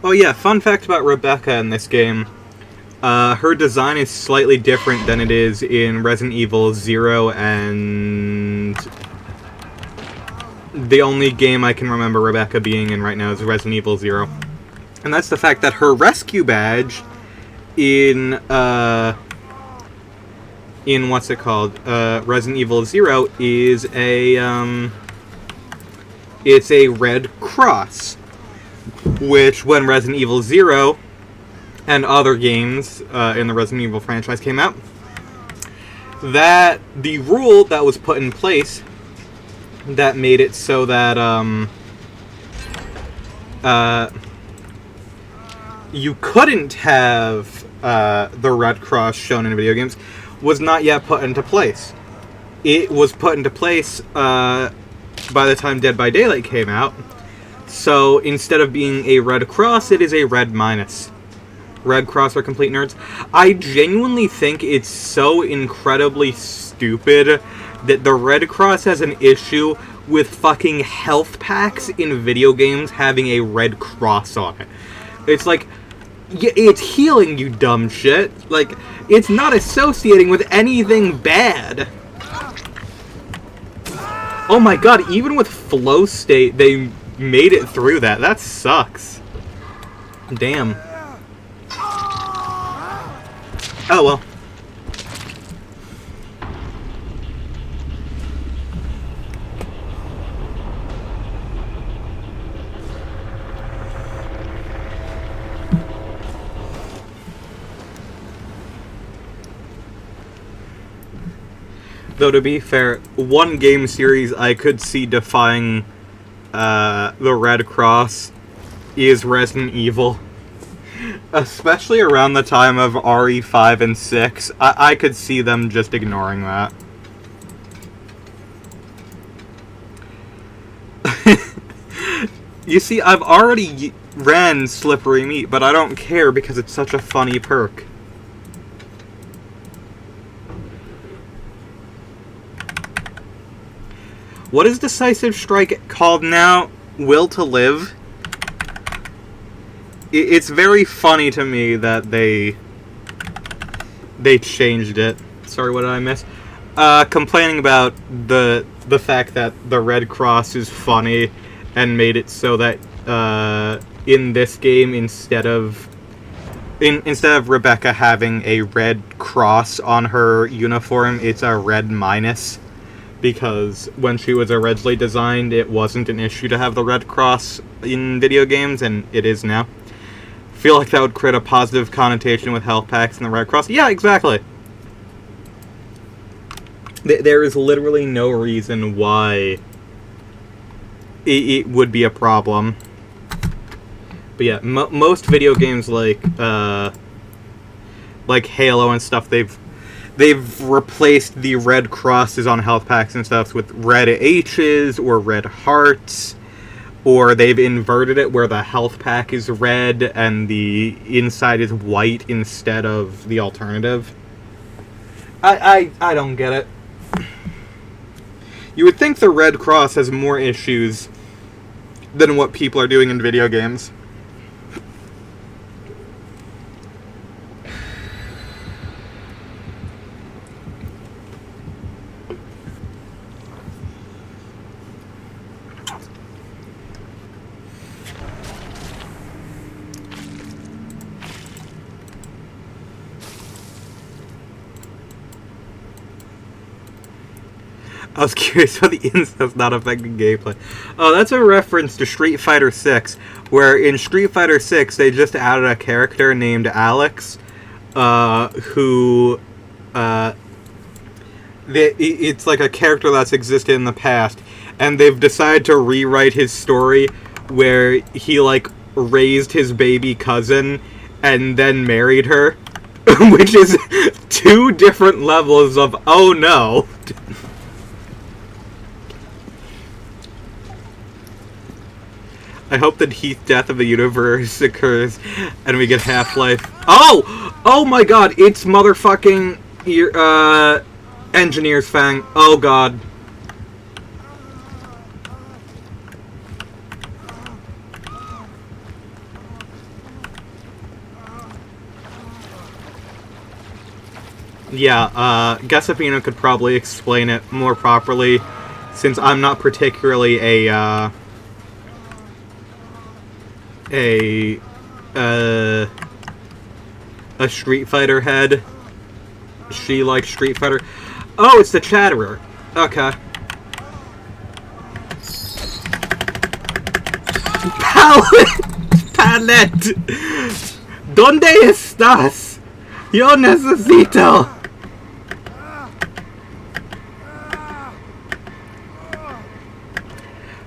Oh yeah, fun fact about Rebecca in this game. Her design is slightly different than it is in Resident Evil 0 and... the only game I can remember Rebecca being in right now is Resident Evil 0. And that's the fact that her rescue badge in what's it called? Resident Evil 0 is a, it's a red cross. Which, when Resident Evil 0 and other games in the Resident Evil franchise came out, that the rule that was put in place that made it so that you couldn't have the Red Cross shown in video games was not yet put into place. It was put into place by the time Dead by Daylight came out. So instead of being a red cross, it is a red minus. Red cross are complete nerds. I genuinely think it's so incredibly stupid that the Red Cross has an issue with fucking health packs in video games having a red cross on it. It's like, yeah, it's healing, you dumb shit. Like, it's not associating with anything bad. Oh my god, even with flow state, they made it through that. That sucks. Damn. Oh well. Though to be fair, one game series I could see defying the Red Cross is Resident Evil. Especially around the time of RE5 and 6, I could see them just ignoring that. You see, I've already ran Slippery Meat, but I don't care because it's such a funny perk. What is Decisive Strike called now? Will to Live? it's very funny to me that they changed it. Sorry, what did I miss? Complaining about the fact that the red cross is funny and made it so that in this game, instead of Rebecca having a red cross on her uniform, it's a red minus, because when she was originally designed, it wasn't an issue to have the red cross in video games, and it is now. Feel like that would create a positive connotation with health packs and the red cross. Yeah, exactly. There is literally no reason why it would be a problem. But yeah, most video games like Halo and stuff, they've replaced the red crosses on health packs and stuff with red H's or red hearts, or they've inverted it where the health pack is red and the inside is white instead of the alternative. I don't get it. You would think the red cross has more issues than what people are doing in video games. I was curious how the incest not affecting gameplay. Oh, that's a reference to Street Fighter 6, where in Street Fighter 6 they just added a character named Alex, who it's like a character that's existed in the past, and they've decided to rewrite his story where he like raised his baby cousin and then married her, which is two different levels of oh no. I hope the Heath death of the universe occurs and we get Half-Life. Oh! Oh my god, it's motherfucking Engineer's Fang. Oh god. Yeah, Gassapino could probably explain it more properly, since I'm not particularly a Street Fighter head. She likes Street Fighter. Oh, it's the Chatterer. Okay. Palette! ¿Dónde estás? Yo necesito.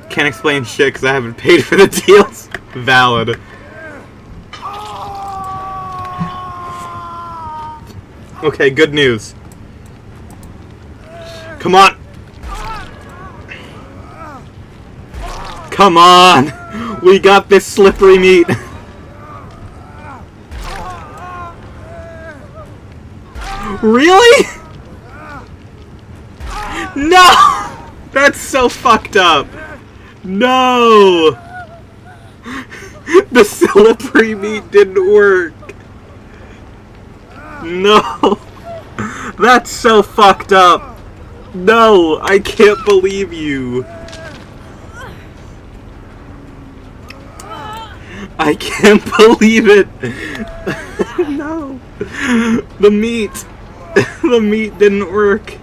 Can't explain shit because I haven't paid for the deals. Valid. Okay, good news. Come on! Come on! We got this slippery meat! Really? No! That's so fucked up! No! The slippery meat didn't work! No! That's so fucked up! No! I can't believe you! I can't believe it! No! The meat! The meat didn't work!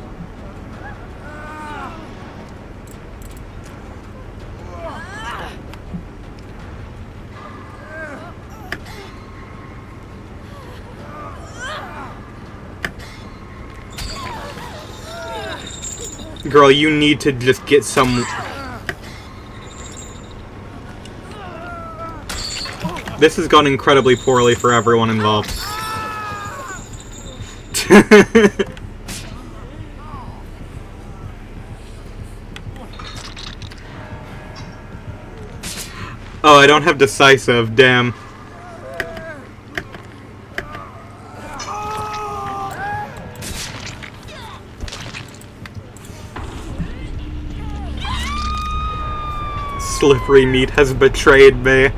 Girl, you need to just get some... This has gone incredibly poorly for everyone involved. Oh, I don't have decisive, damn. Slippery meat has betrayed me.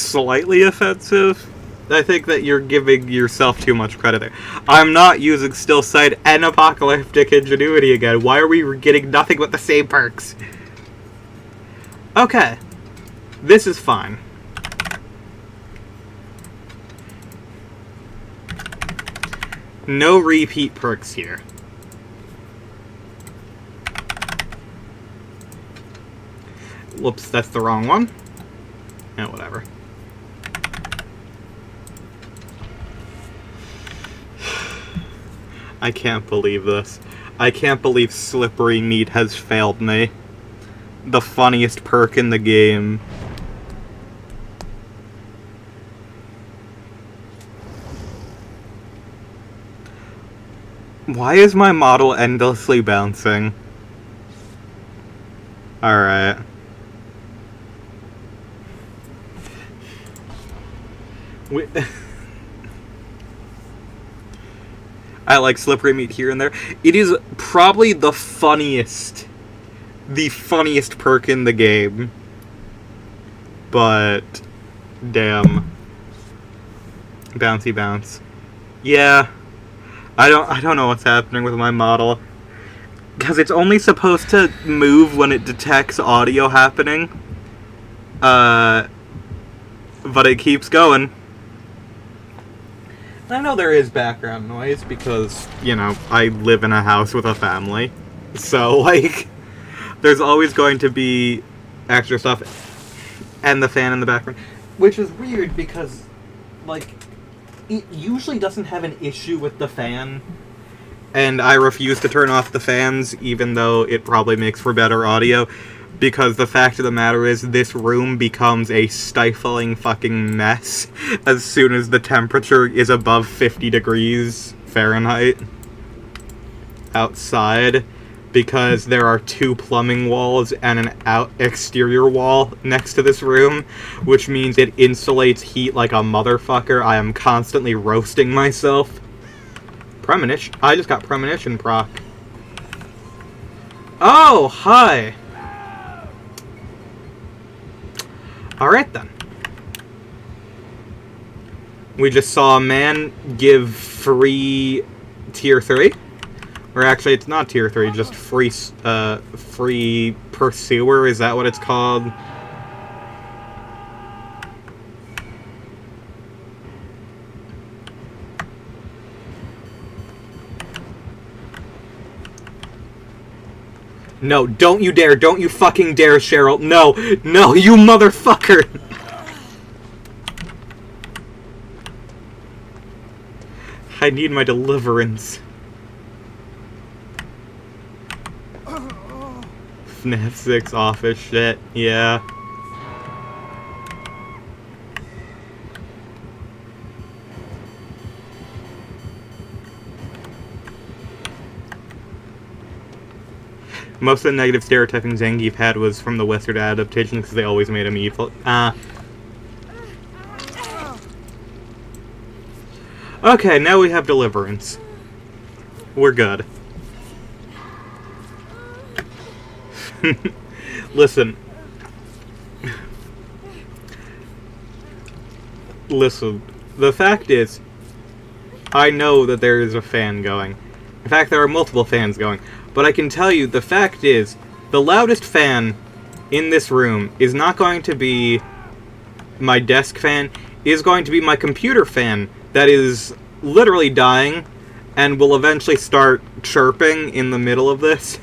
slightly offensive. I think that you're giving yourself too much credit there. I'm not using Still Sight and Apocalyptic Ingenuity again. Why are we getting nothing but the same perks? Okay. This is fine. No repeat perks here. Whoops, that's the wrong one. Yeah, whatever. I can't believe this. I can't believe Slippery Meat has failed me. The funniest perk in the game. Why is my model endlessly bouncing? Alright. I like Slippery Meat here and there. It is probably the funniest perk in the game. But damn. Bouncy bounce. Yeah. I don't know what's happening with my model. Because it's only supposed to move when it detects audio happening. But it keeps going. I know there is background noise because, you know, I live in a house with a family. So, like, there's always going to be extra stuff and the fan in the background. Which is weird because, like, it usually doesn't have an issue with the fan. And I refuse to turn off the fans, even though it probably makes for better audio. Because the fact of the matter is, this room becomes a stifling fucking mess as soon as the temperature is above 50 degrees Fahrenheit outside, because there are 2 plumbing walls and an exterior wall next to this room, which means it insulates heat like a motherfucker. I am constantly roasting myself. Premonition? I just got Premonition proc. Oh, hi! Alright then. We just saw a man give free tier 3. Or actually, it's not tier 3, just free pursuer, is that what it's called? No, don't you dare, don't you fucking dare, Cheryl. No, no, you motherfucker! I need my deliverance. FNAF 6 office shit, yeah. Most of the negative stereotyping Zangief had was from the Western adaptation because they always made him evil. Okay, now we have deliverance. We're good. Listen. Listen. The fact is, I know that there is a fan going. In fact, there are multiple fans going. But I can tell you, the fact is, the loudest fan in this room is not going to be my desk fan, is going to be my computer fan that is literally dying and will eventually start chirping in the middle of this.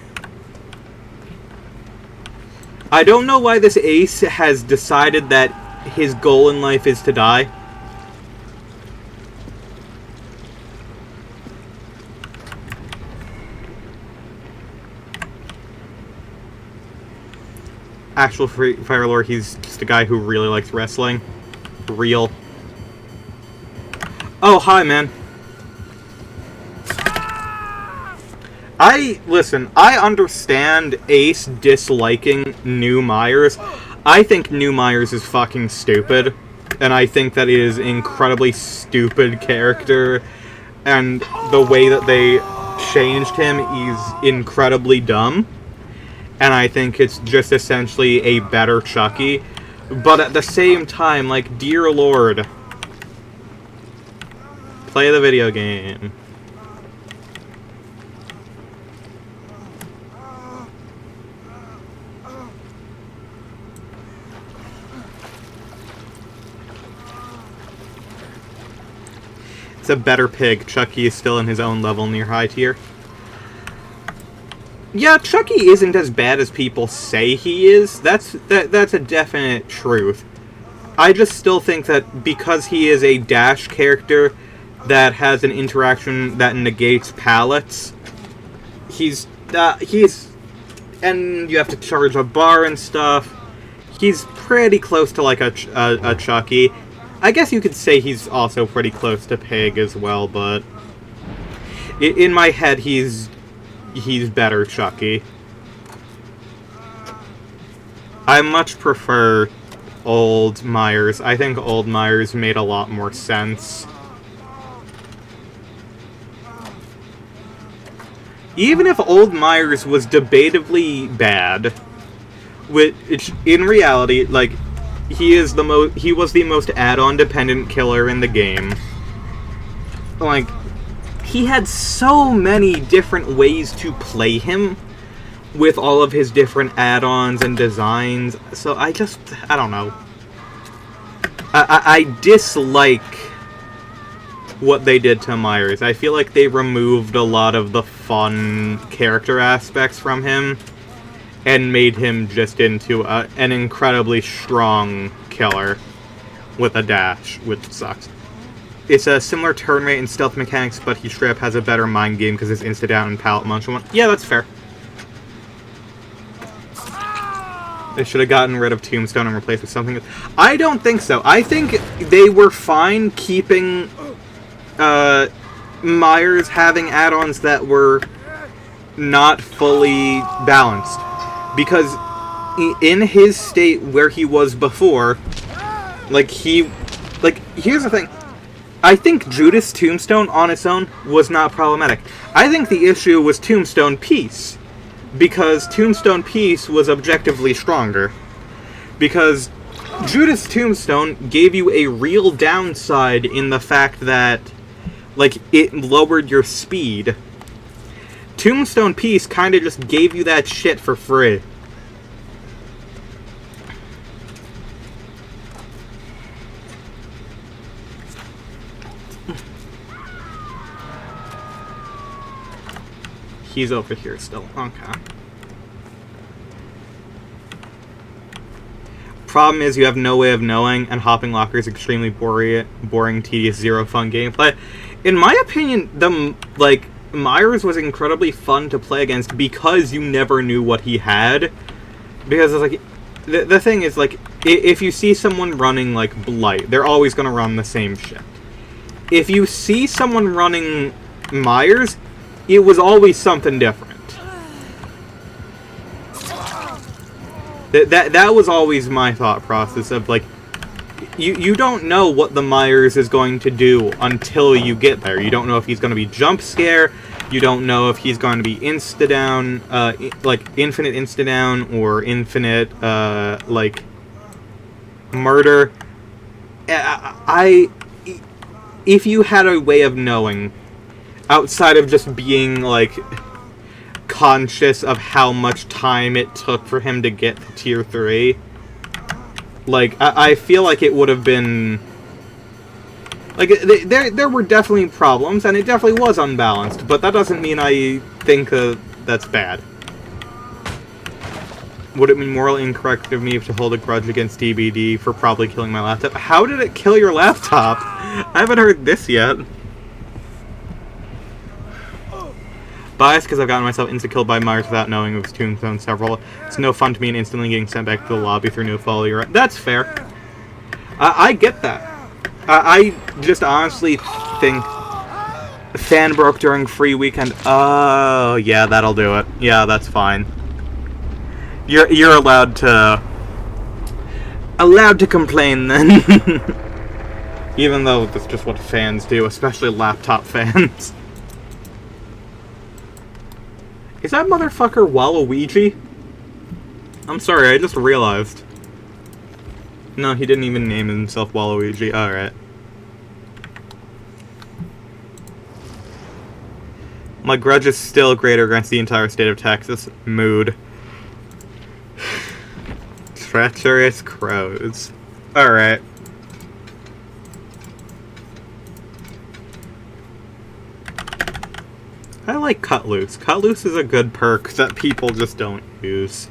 I don't know why this ace has decided that his goal in life is to die. Actual Fire Lord, he's just a guy who really likes wrestling. Real. Oh, hi, man. Listen, I understand Ace disliking New Myers. I think New Myers is fucking stupid. And I think that it is an incredibly stupid character. And the way that they changed him is incredibly dumb. And I think it's just essentially a better Chucky. But at the same time, like, dear Lord, play the video game. It's a better pig. Chucky is still in his own level near high tier. Yeah, Chucky isn't as bad as people say he is. That's a definite truth. I just still think that because he is a dash character that has an interaction that negates pallets, he's and you have to charge a bar and stuff. He's pretty close to like a Chucky. I guess you could say he's also pretty close to Pig as well, but in my head, he's better Chucky. I much prefer old Myers. I think old Myers made a lot more sense. Even if old Myers was debatably bad, which in reality, like, he was the most add-on dependent killer in the game. Like, he had so many different ways to play him with all of his different add-ons and designs. So I don't know. I dislike what they did to Myers. I feel like they removed a lot of the fun character aspects from him and made him just into an incredibly strong killer with a dash, which sucks. It's a similar turn rate and stealth mechanics, but he straight up has a better mind game because it's insta-down and pallet munch. Yeah, that's fair. They should have gotten rid of Tombstone and replaced with something. I don't think so. I think they were fine keeping Myers having add-ons that were not fully balanced. Because in his state where he was before, here's the thing. I think Judas Tombstone on its own was not problematic. I think the issue was Tombstone Peace. Because Tombstone Peace was objectively stronger. Because Judas Tombstone gave you a real downside in the fact that, it lowered your speed. Tombstone Peace kind of just gave you that shit for free. He's over here still. Okay. Problem is you have no way of knowing, and hopping locker is extremely boring, tedious, zero fun gameplay. In my opinion, Myers was incredibly fun to play against because you never knew what he had. Because it's the thing is, if you see someone running Blight, they're always going to run the same shit. If you see someone running Myers, it was always something different. That was always my thought process of, you don't know what the Myers is going to do until you get there. You don't know if he's going to be jump scare. You don't know if he's going to be insta-down, infinite insta-down, or infinite, murder. If you had a way of knowing, outside of just being, conscious of how much time it took for him to get to tier 3, I feel like it would have been... there were definitely problems, and it definitely was unbalanced, but that doesn't mean I think that's bad. Would it be morally incorrect of me to hold a grudge against DBD for probably killing my laptop? How did it kill your laptop? I haven't heard this yet. Biased because I've gotten myself insta-killed by Myers without knowing it was Tombstone several. It's no fun to me and instantly getting sent back to the lobby through no follow. You're right. That's fair. I get that. I just honestly think fan broke during free weekend. Oh, yeah, that'll do it. Yeah, that's fine. You're allowed to complain then. Even though that's just what fans do, especially laptop fans. Is that motherfucker Waluigi? I'm sorry, I just realized. No, he didn't even name himself Waluigi. Alright. My grudge is still greater against the entire state of Texas. Mood. Treacherous crows. Alright. I like Cut Loose. Cut Loose is a good perk that people just don't use.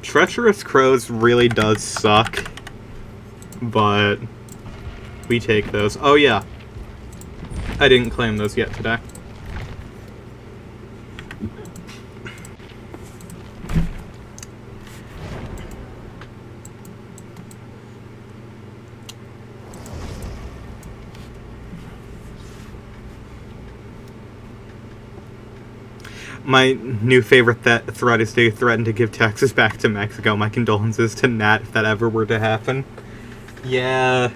Treacherous Crows really does suck, but we take those. Oh yeah, I didn't claim those yet today. My new favorite threat is to threaten to give Texas back to Mexico. My condolences to Nat if that ever were to happen. Yeah.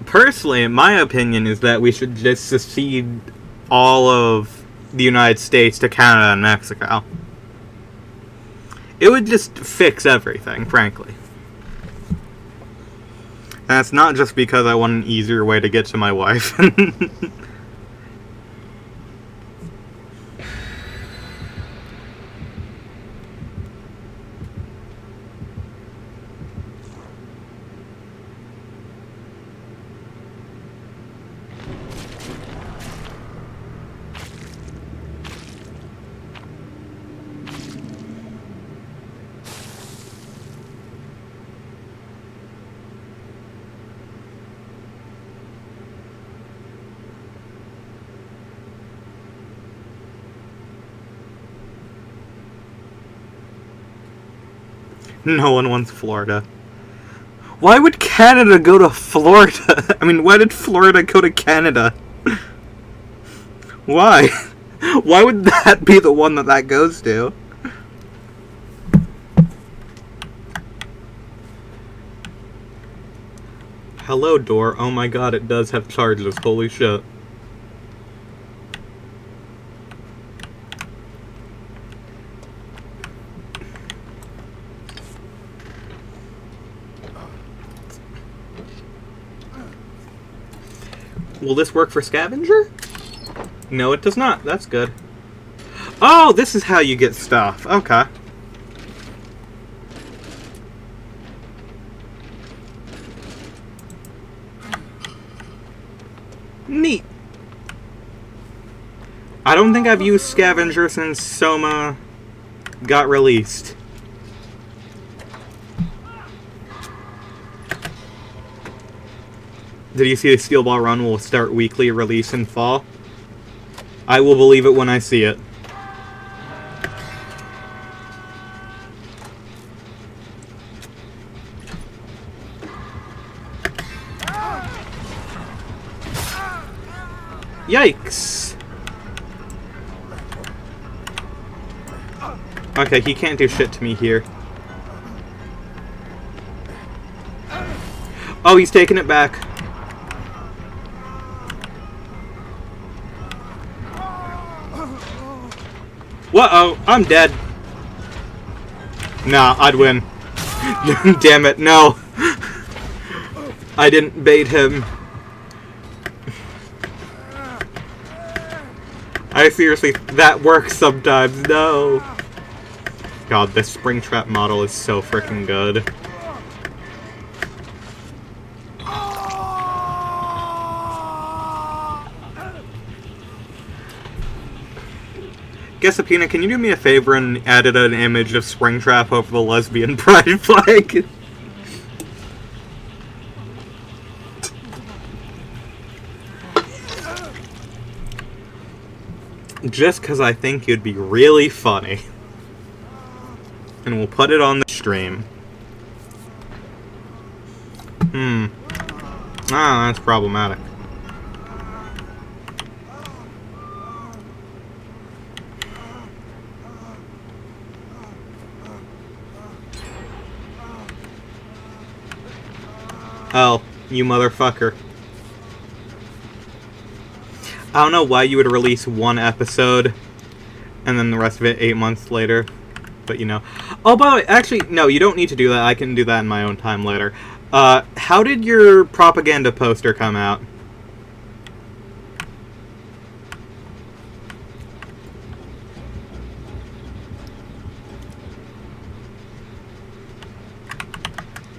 Personally, my opinion is that we should just secede all of the United States to Canada and Mexico. It would just fix everything, frankly. And that's not just because I want an easier way to get to my wife. No one wants Florida. Why would Canada go to Florida? I mean, why did Florida go to Canada? Why? Why would that be the one that goes to? Hello, door. Oh my god, it does have charges. Holy shit. Will this work for Scavenger? No, it does not. That's good. Oh, this is how you get stuff. Okay. Neat. I don't think I've used Scavenger since Soma got released. Did you see the Steel Ball Run will start weekly release in fall? I will believe it when I see it. Yikes! Okay, he can't do shit to me here. Oh, he's taking it back. Whoa, I'm dead. Nah, I'd win. Damn it, no. I didn't bait him. I seriously, that works sometimes, no. God, this Springtrap model is so freaking good. Guessapina, can you do me a favor and edit an image of Springtrap over the lesbian pride flag? Just because I think it'd be really funny. And we'll put it on the stream. Ah, that's problematic. Oh, you motherfucker. I don't know why you would release one episode and then the rest of it 8 months later. But, you know. Oh, by the way, actually, no, you don't need to do that. I can do that in my own time later. How did your propaganda poster come out?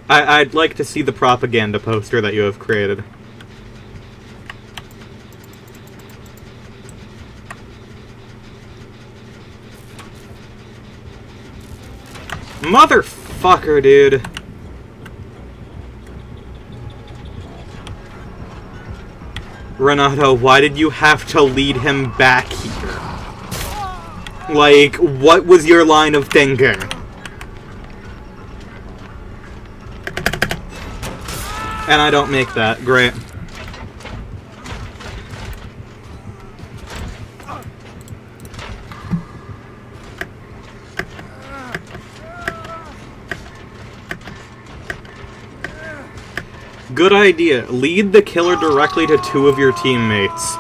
I'd like to see the propaganda poster that you have created. Motherfucker, dude. Renato, why did you have to lead him back here? Like, what was your line of thinking? And I don't make that. Great. Good idea. Lead the killer directly to 2 of your teammates.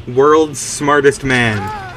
World's smartest man.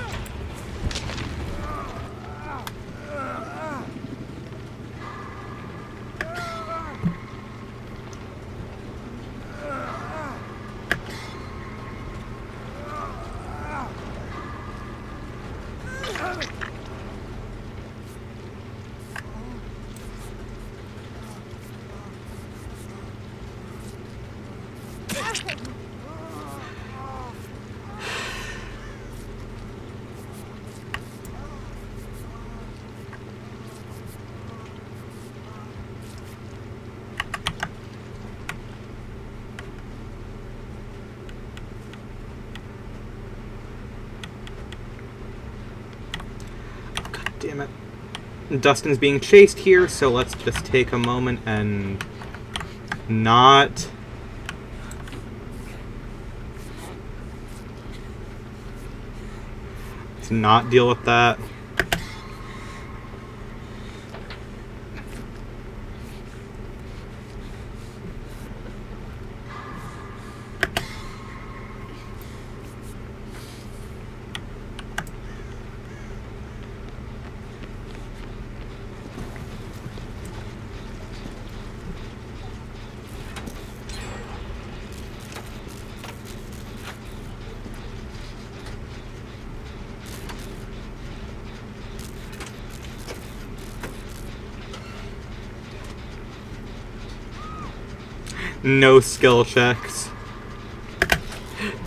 Damn it. Dustin's being chased here, so let's just take a moment and not... Let's not deal with that. No skill checks.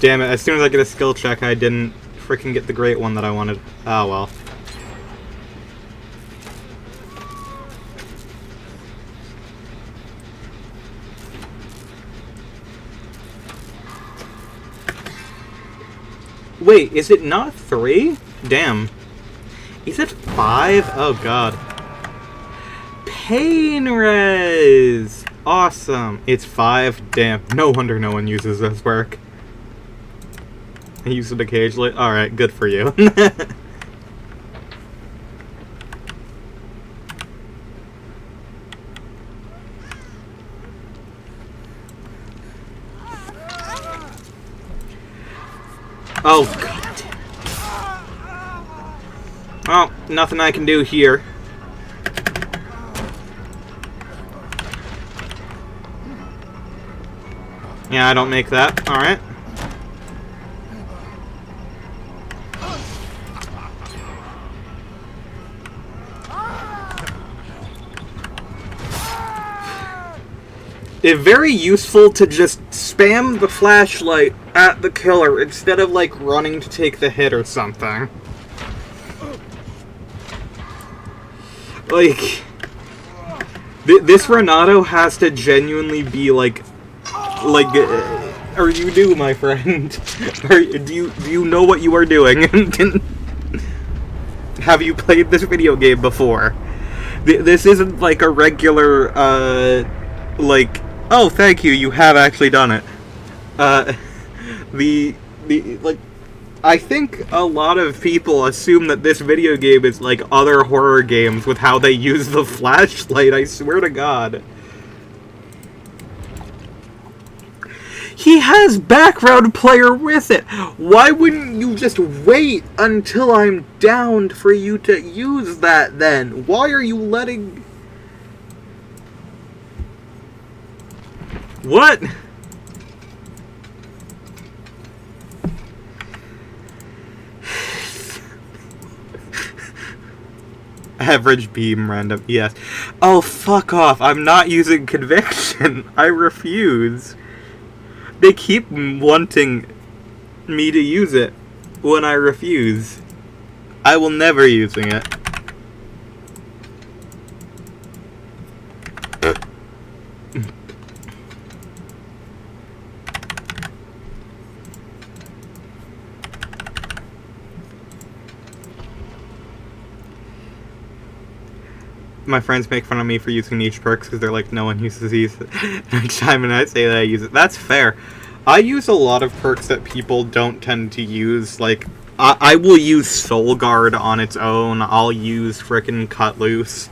Damn it, as soon as I get a skill check, I didn't freaking get the great one that I wanted. Oh well. Wait, is it not 3? Damn. Is it 5? Oh god. Pain res! Awesome. It's 5. Damn. No wonder no one uses this work. I use it occasionally. Alright, good for you. Oh, god damn it. Well, nothing I can do here. Yeah, I don't make that. Alright. It's very useful to just spam the flashlight at the killer instead of, like, running to take the hit or something. Like, this Renato has to genuinely be, like, or you do, my friend. Do you know what you are doing? Have you played this video game before? This isn't like a regular, like, oh, thank you, you have actually done it. Like, I think a lot of people assume that this video game is like other horror games with how they use the flashlight, I swear to God. He has background player with it. Why wouldn't you just wait until I'm downed for you to use that then? Why are you letting... What? Average beam random, yes. Oh, fuck off. I'm not using conviction. I refuse. They keep wanting me to use it when I refuse. I will never using it. My friends make fun of me for using niche perks because they're like, no one uses these. Every time and I say that I use it. That's fair. I use a lot of perks that people don't tend to use. Like, I will use Soul Guard on its own. I'll use frickin' Cut Loose.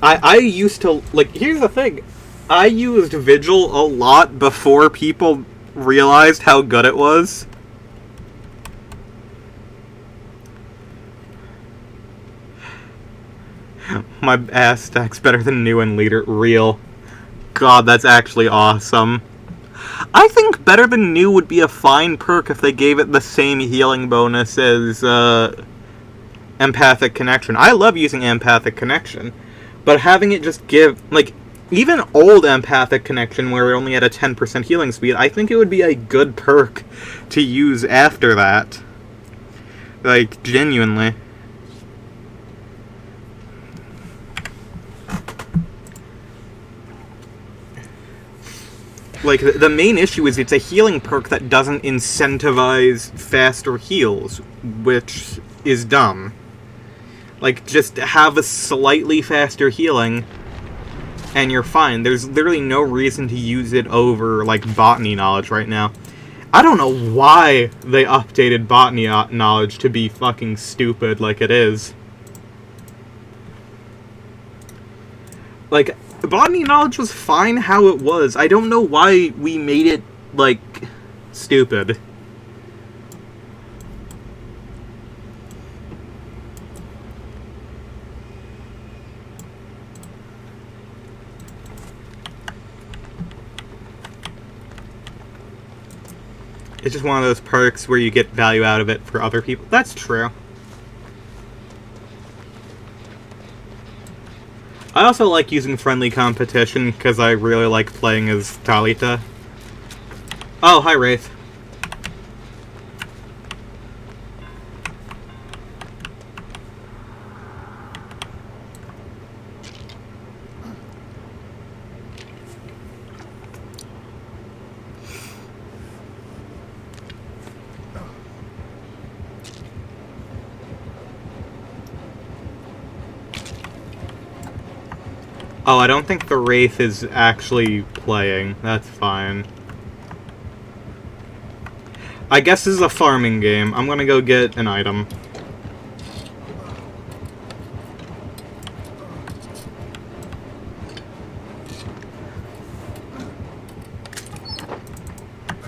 I used to, like, here's the thing. I used Vigil a lot before people realized how good it was. My ass stack's better than new and leader. Real. God, that's actually awesome. I think better than new would be a fine perk if they gave it the same healing bonus as Empathic Connection. I love using Empathic Connection, but having it just give, like, even old Empathic Connection where it only had a 10% healing speed, I think it would be a good perk to use after that. Like, genuinely. Like, the main issue is it's a healing perk that doesn't incentivize faster heals, which is dumb. Like, just have a slightly faster healing, and you're fine. There's literally no reason to use it over, like, Botany Knowledge right now. I don't know why they updated Botany Knowledge to be fucking stupid like it is. Like, Botany Knowledge was fine how it was. I don't know why we made it, like, stupid. It's just one of those perks where you get value out of it for other people. That's true. I also like using friendly competition because I really like playing as Talita. Oh, hi, Wraith. Oh, I don't think the Wraith is actually playing. That's fine. I guess this is a farming game. I'm gonna go get an item.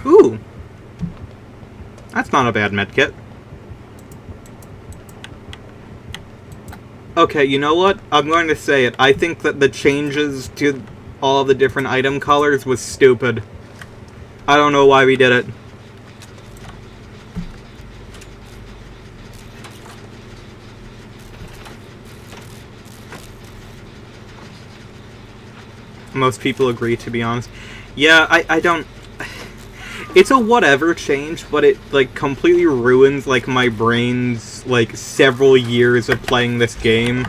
Ooh! That's not a bad medkit. Okay, you know what? I'm going to say it. I think that the changes to all of the different item colors was stupid. I don't know why we did it. Most people agree, to be honest. Yeah, I don't... It's a whatever change, but it, like, completely ruins, like, my brain's, like, several years of playing this game.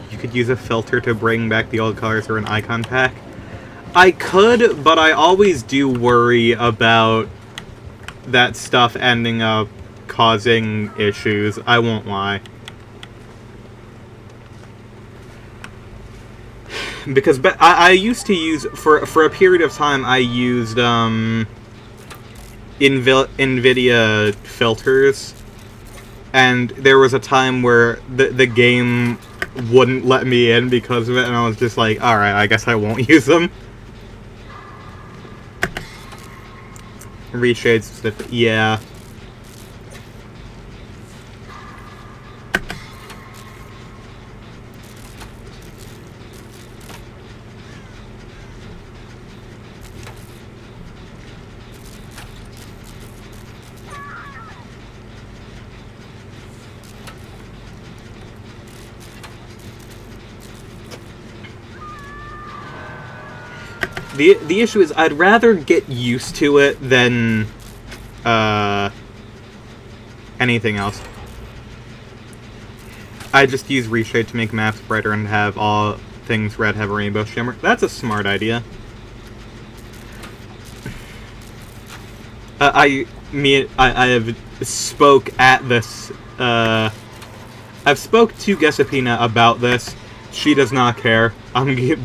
You could use a filter to bring back the old colors or an icon pack. I could, but I always do worry about that stuff ending up causing issues. I won't lie. because I used to use, for a period of time, I used NVIDIA filters, and there was a time where the game wouldn't let me in because of it, and I was just like, alright, I guess I won't use them. Reshade specific, yeah. The issue is I'd rather get used to it than anything else. I just use Reshade to make maps brighter and have all things red have a rainbow shimmer. That's a smart idea. I have spoke at this. I've spoke to Gesapina about this. She does not care,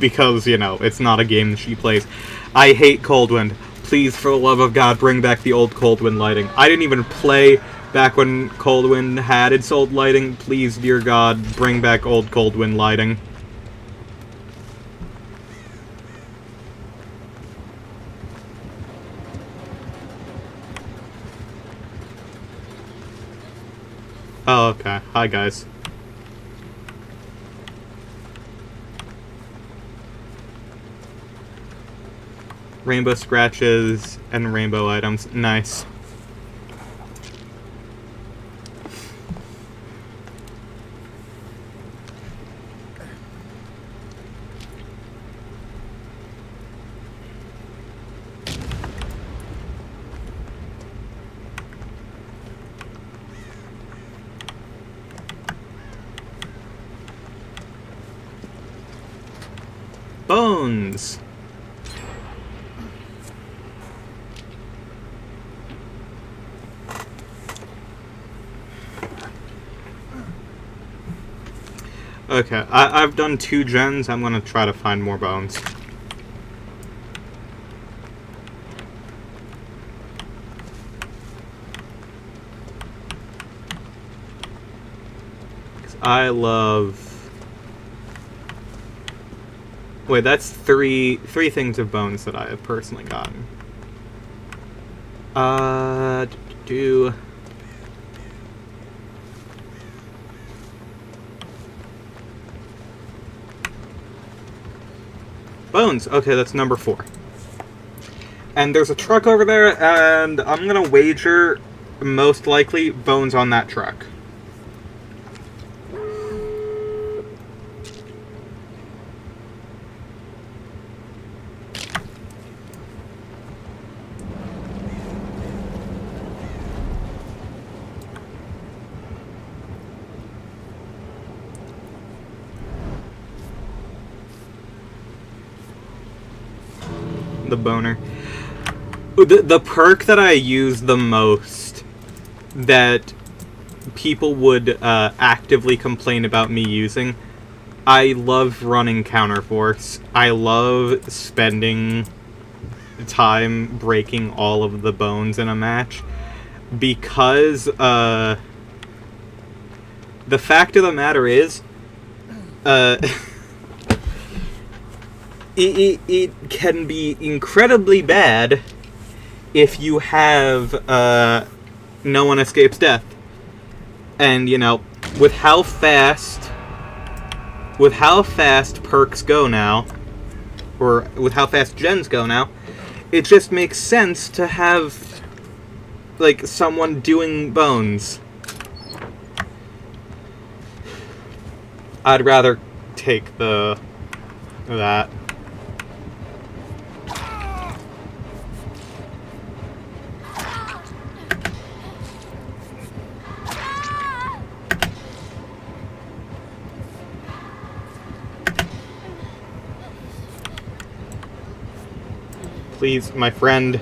because, you know, it's not a game that she plays. I hate Coldwind. Please, for the love of God, bring back the old Coldwind lighting. I didn't even play back when Coldwind had its old lighting. Please, dear God, bring back old Coldwind lighting. Oh, okay. Hi, guys. Rainbow scratches and rainbow items. Nice. Bones. Okay, I've done 2 gens. I'm gonna try to find more bones. I love... Wait, that's three things of bones that I have personally gotten. Bones. Okay, that's number 4. And there's a truck over there, and I'm gonna wager, most likely, bones on that truck. The boner. The perk that I use the most that people would actively complain about me using, I love running Counterforce. I love spending time breaking all of the bones in a match because the fact of the matter is it can be incredibly bad if you have no one escapes death. And, you know, with how fast perks go now, or with how fast gens go now, it just makes sense to have, like, someone doing bones. I'd rather take that. Please, my friend.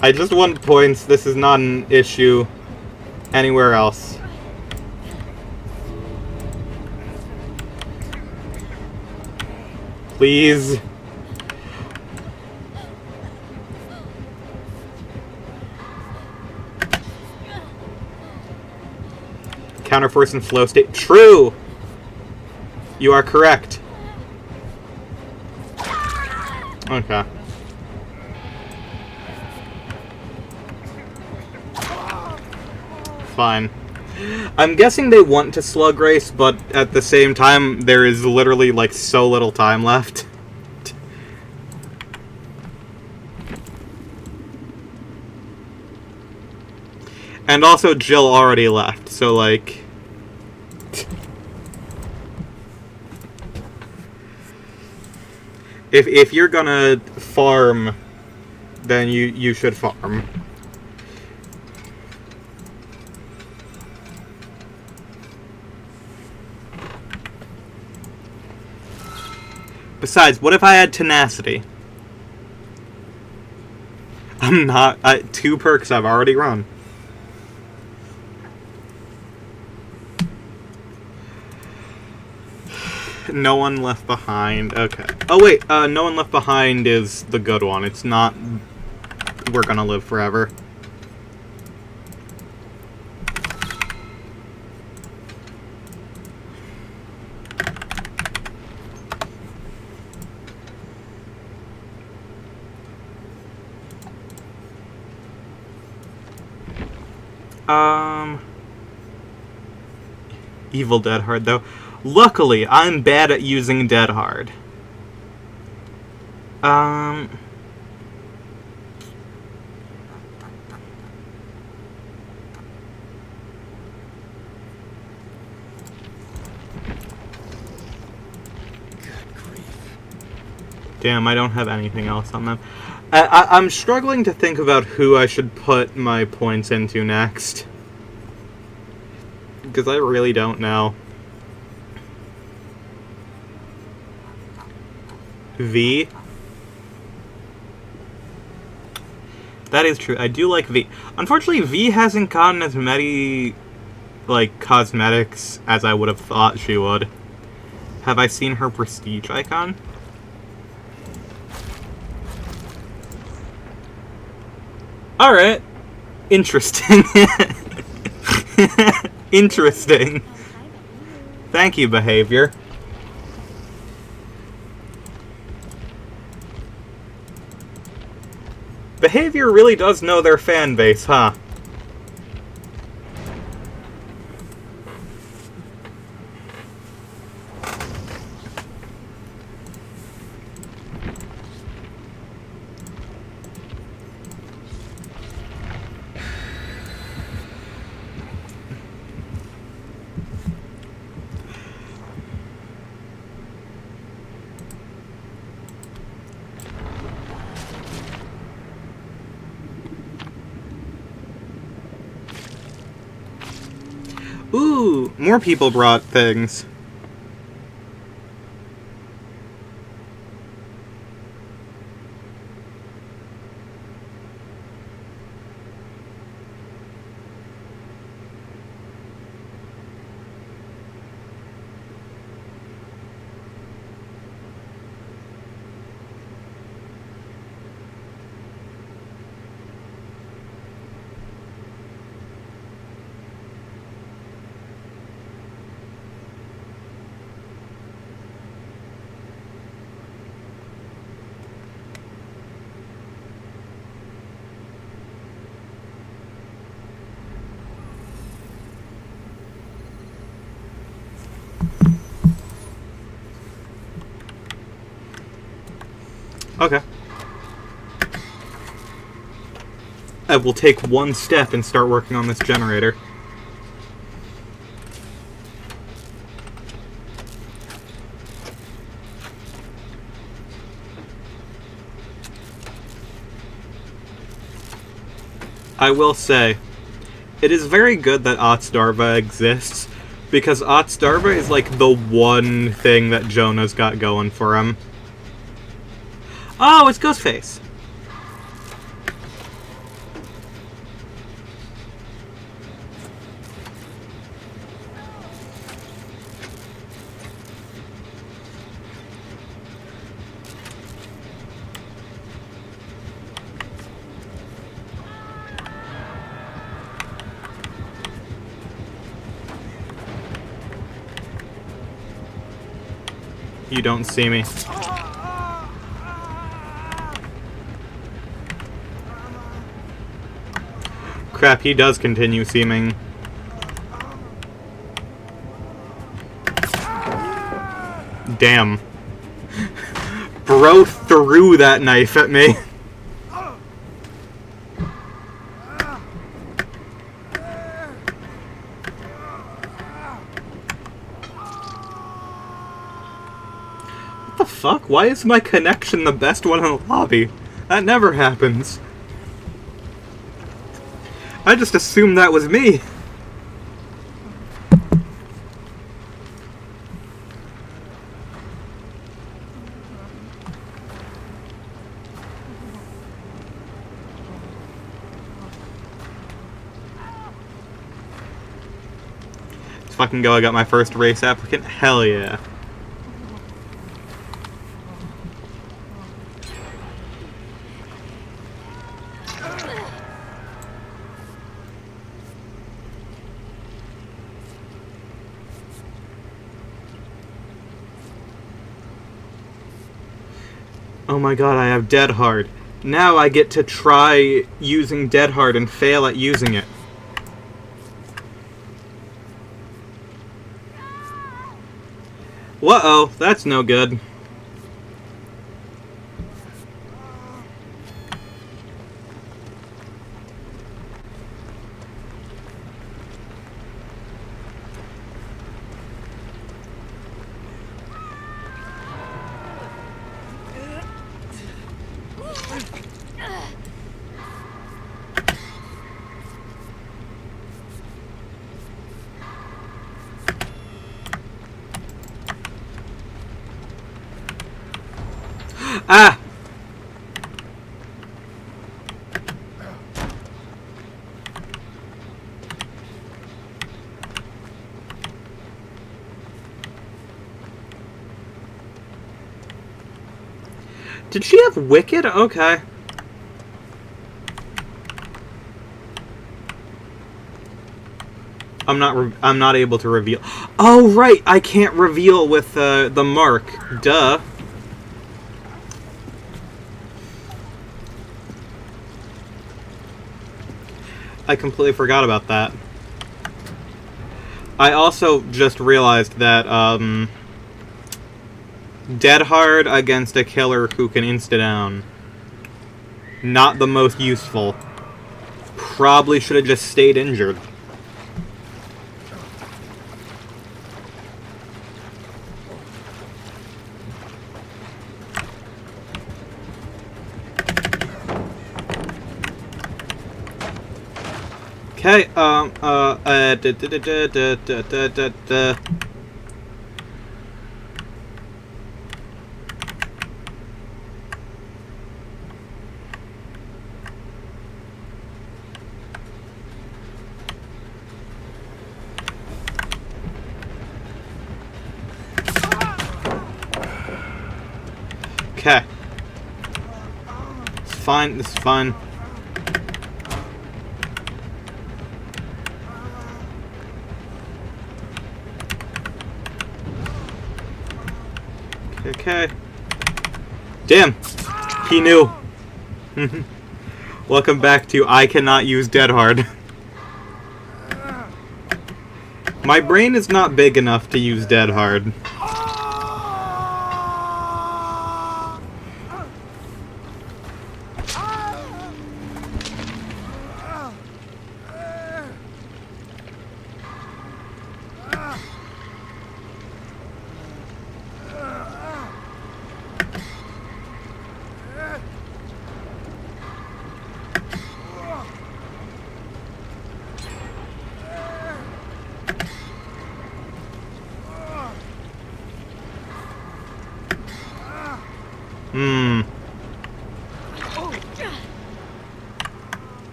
I just want points. This is not an issue anywhere else. Please. Counterforce and flow state. True! You are correct. Okay. Fine. I'm guessing they want to slug race, but at the same time, there is literally, like, so little time left. And also, Jill already left, so, like... If you're gonna farm, then you should farm. Besides, what if I had tenacity? I'm not... 2 perks I've already run. No One Left Behind. Okay. Oh, wait. No One Left Behind is the good one. It's not We're Gonna Live Forever. Evil Dead Hard, though. Luckily, I'm bad at using Dead Hard. Damn, I don't have anything else on them. I'm struggling to think about who I should put my points into next. Because I really don't know. V? That is true. I do like V. Unfortunately, V hasn't gotten as many, like, cosmetics as I would have thought she would. Have I seen her prestige icon? Alright. Interesting. Interesting. Thank you, behavior. Behavior really does know their fan base, huh? Ooh, more people brought things. Okay. I will take one step and start working on this generator. I will say, it is very good that Otsdarva exists, because Otsdarva is like the one thing that Jonah's got going for him. Oh, it's Ghostface! You don't see me. Crap, he does continue seeming. Damn. Bro threw that knife at me. What the fuck? Why is my connection the best one in the lobby? That never happens. I just assumed that was me. Let's fucking go, I got my first race applicant. Hell yeah. Oh my god, I have Dead Hard. Now I get to try using Dead Hard and fail at using it. Whoa, that's no good. Ah! Did she have Wicked? Okay. I'm not able to reveal. Oh right, I can't reveal with the mark. Duh. I completely forgot about that. I also just realized that Dead Hard against a killer who can insta-down. Not the most useful. Probably should have just stayed injured. Okay, okay. It's fine, it's fine. Okay. Damn! He knew. Welcome back to I cannot use Dead Hard. My brain is not big enough to use Dead Hard.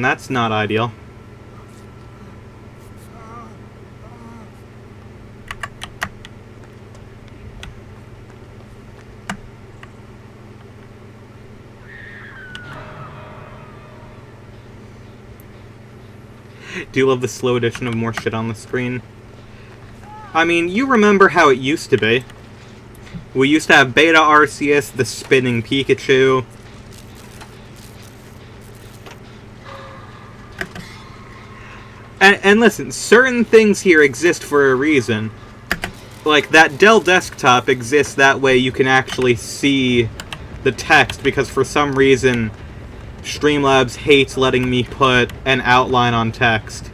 That's not ideal. do love the slow addition of more shit on the screen. I mean, you remember how it used to be. We used to have Beta Arceus, the spinning Pikachu. And listen, certain things here exist for a reason. Like, that Dell desktop exists that way you can actually see the text, because for some reason Streamlabs hates letting me put an outline on text.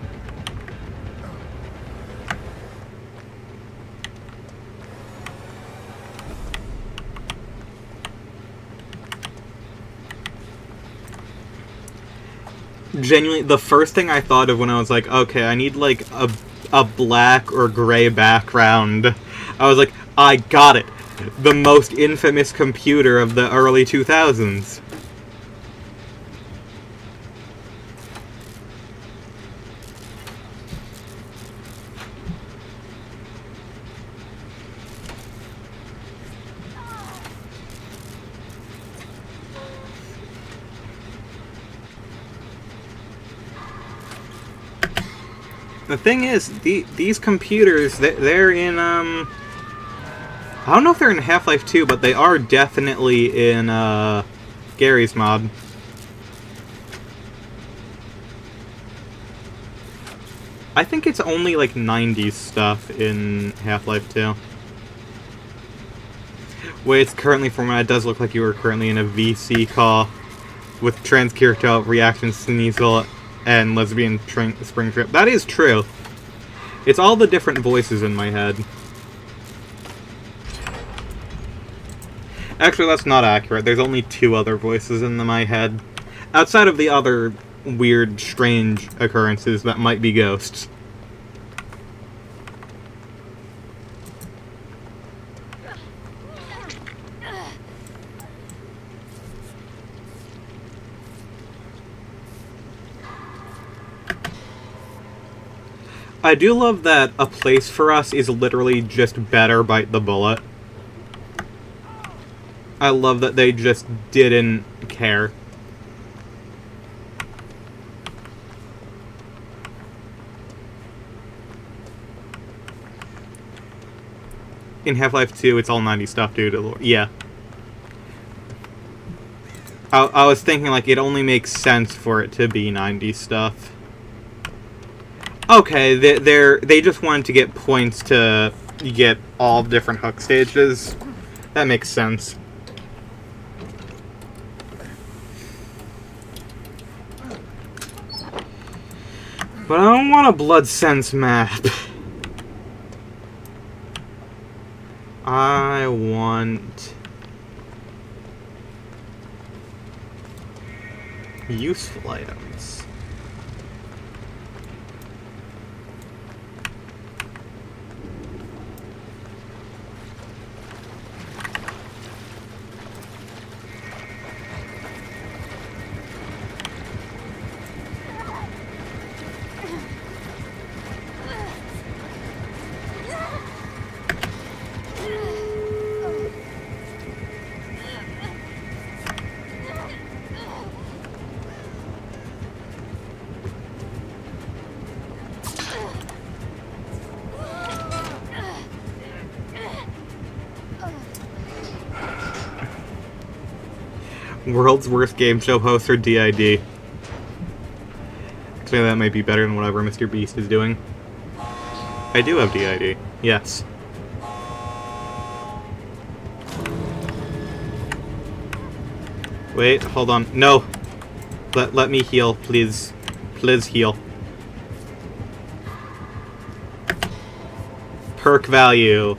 Genuinely, the first thing I thought of when I was like, okay, I need, like, a black or gray background, I was like, I got it! The most infamous computer of the early 2000s. The thing is, these computers, they're in, I don't know if they're in Half-Life 2, but they are definitely in, Gary's mod. I think it's only, like, 90s stuff in Half-Life 2. Way it's currently formatted, it does look like you were currently in a VC call with trans character reaction Sneasel and lesbian spring trip. That is true. It's all the different voices in my head. Actually, that's not accurate. There's only 2 other voices in my head. Outside of the other weird, strange occurrences that might be ghosts. I do love that A Place for Us is literally just better Bite the Bullet. I love that they just didn't care. In Half-Life 2, it's all 90s stuff, dude. Yeah. I was thinking, like, it only makes sense for it to be 90s stuff. Okay, they just wanted to get points to get all different hook stages. That makes sense. But I don't want a Blood Sense map. I want useful items. World's Worst Game Show host or DID? Actually, that might be better than whatever Mr. Beast is doing. I do have DID. Yes. Wait, hold on. No! Let me heal, please. Please heal. Perk value.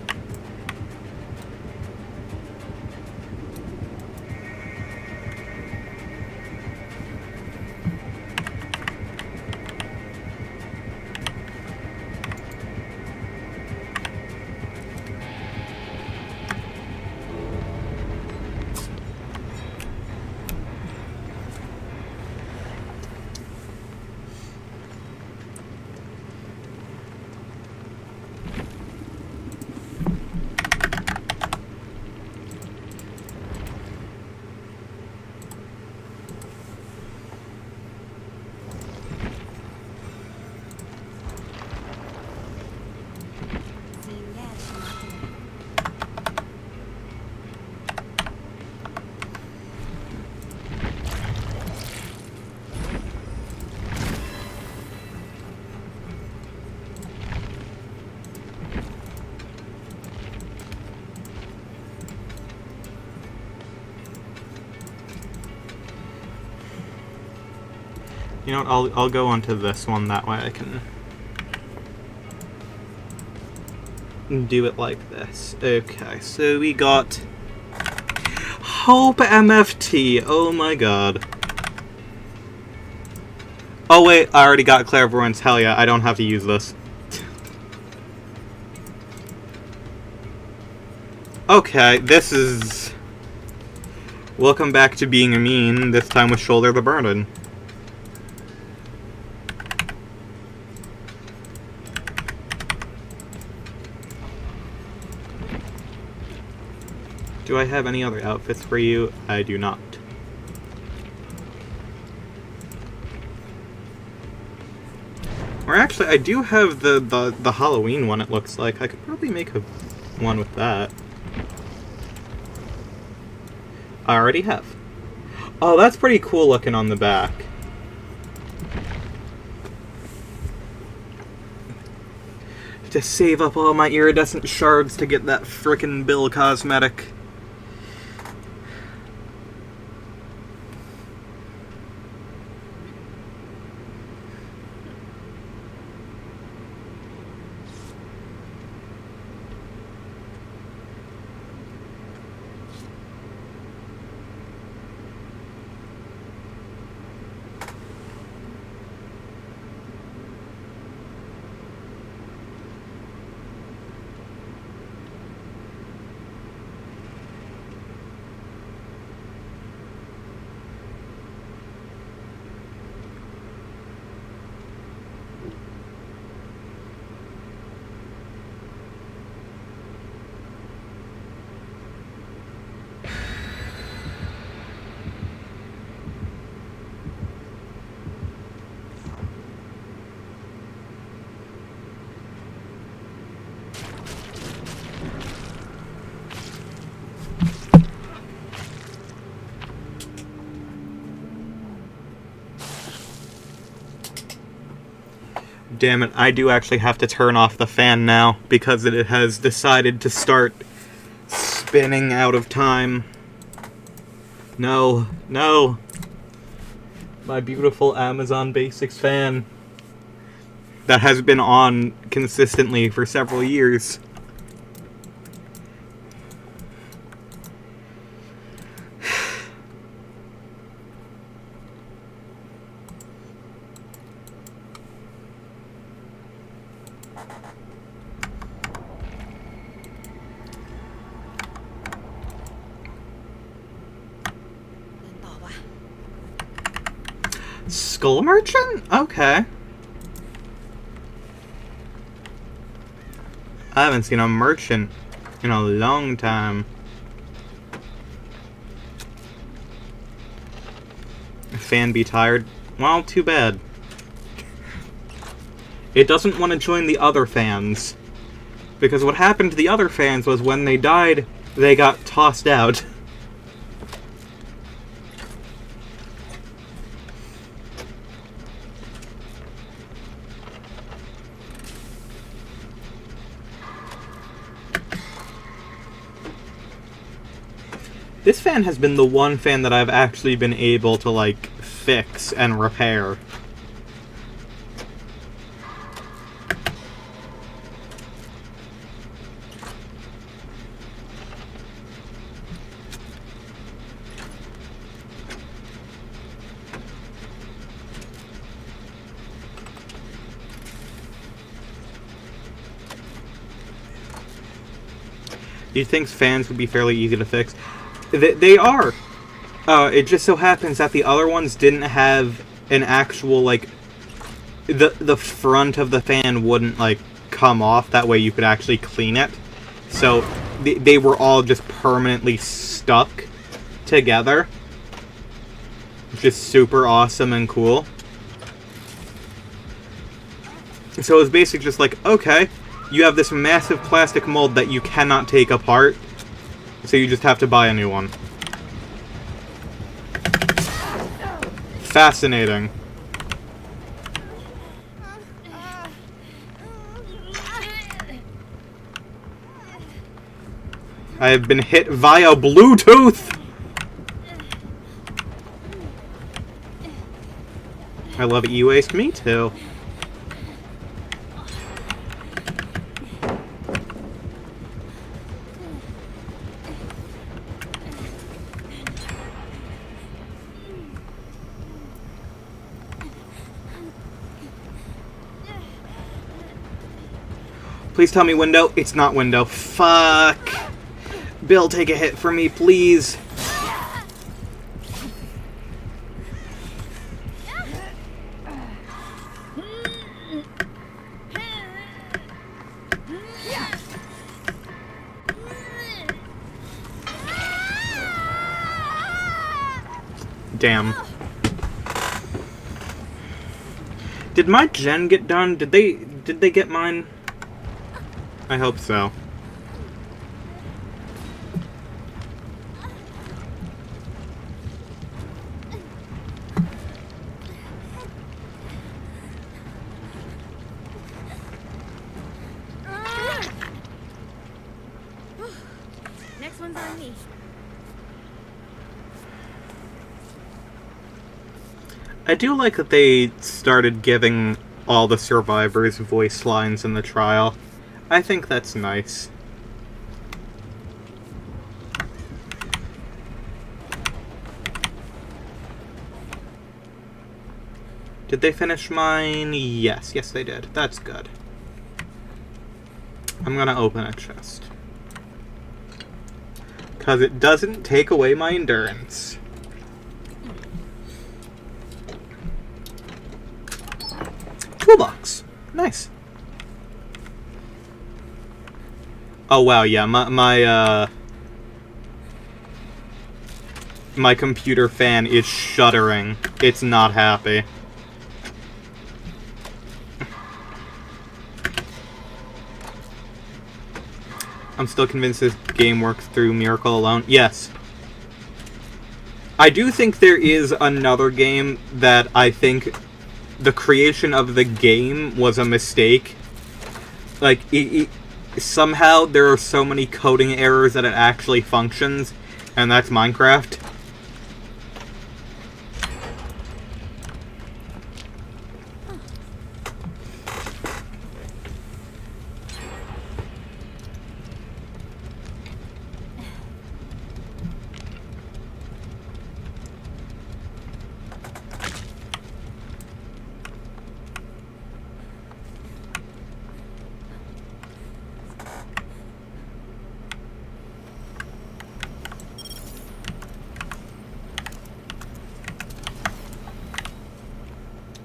You know what, I'll go onto this one, that way I can do it like this. Okay, so we got Hope MFT. Oh my god. Oh wait, I already got Clairvoyance. Hell yeah, I don't have to use this. Okay, this is... Welcome back to being mean, this time with Shoulder the Burden. Do I have any other outfits for you? I do not. Or actually, I do have the Halloween one, it looks like. I could probably make one with that. I already have. Oh, that's pretty cool looking on the back. To save up all my iridescent shards to get that frickin' Bill cosmetic. Damn it, I do actually have to turn off the fan now, because it has decided to start spinning out of time. No, no. My beautiful Amazon Basics fan that has been on consistently for several years. Skull Merchant? Okay. I haven't seen a merchant in a long time. Fan be tired? Well, too bad. It doesn't want to join the other fans. Because what happened to the other fans was when they died, they got tossed out. This fan has been the one fan that I've actually been able to, like, fix and repair. You'd think fans would be fairly easy to fix. They are. It just so happens that the other ones didn't have an actual, like, the front of the fan wouldn't, like, come off. That way you could actually clean it. So they were all just permanently stuck together. Which is super awesome and cool. So it was basically just like, okay, you have this massive plastic mold that you cannot take apart. So you just have to buy a new one. Fascinating. I have been hit via Bluetooth! I love e-waste. Me too. Please tell me window. It's not window. Fuck. Bill, take a hit for me, please. Damn. Did my gen get done? Did they get mine? I hope so. Next one's on me. I do like that they started giving all the survivors voice lines in the trial. I think that's nice. Did they finish mine? Yes. Yes, they did. That's good. I'm gonna open a chest. Because it doesn't take away my endurance. Toolbox. Nice. Oh wow, yeah, my computer fan is shuddering. It's not happy. I'm still convinced this game works through Miracle alone. Yes. I do think there is another game that I think the creation of the game was a mistake. Like, somehow there are so many coding errors that it actually functions, and that's Minecraft.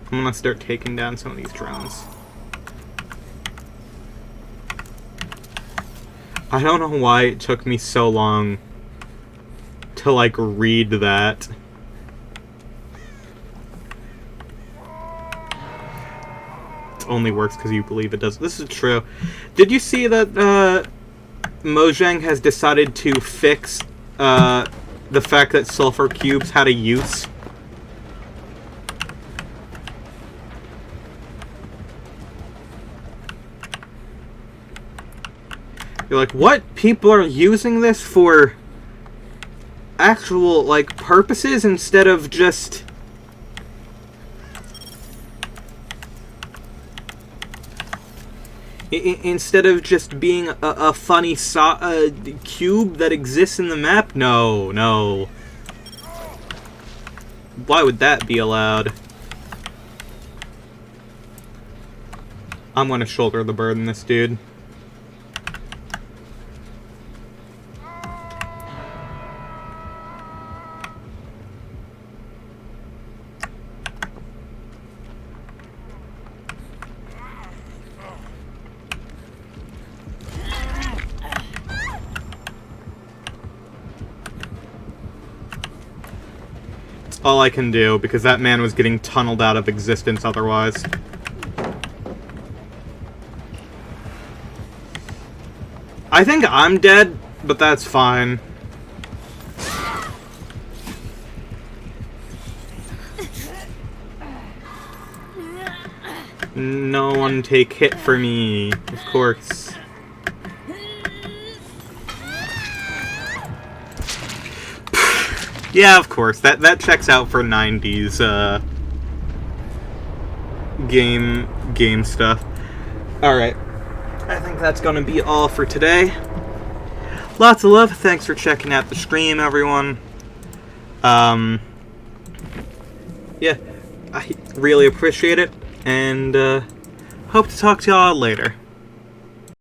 I'm gonna start taking down some of these drones. I don't know why it took me so long to, like, read that. It only works because you believe it does. This is true. Did you see that Mojang has decided to fix the fact that sulfur cubes had a use? You're like, what? People are using this for actual, like, purposes instead of just... instead of just being a funny cube that exists in the map? No, no. Why would that be allowed? I'm gonna shoulder the burden, this dude. All I can do, because that man was getting tunneled out of existence otherwise. I think I'm dead, but that's fine. No one take hit for me, of course. Yeah, of course. That checks out for 90s game stuff. Alright. I think that's gonna be all for today. Lots of love. Thanks for checking out the stream, everyone. Yeah, I really appreciate it, and hope to talk to y'all later.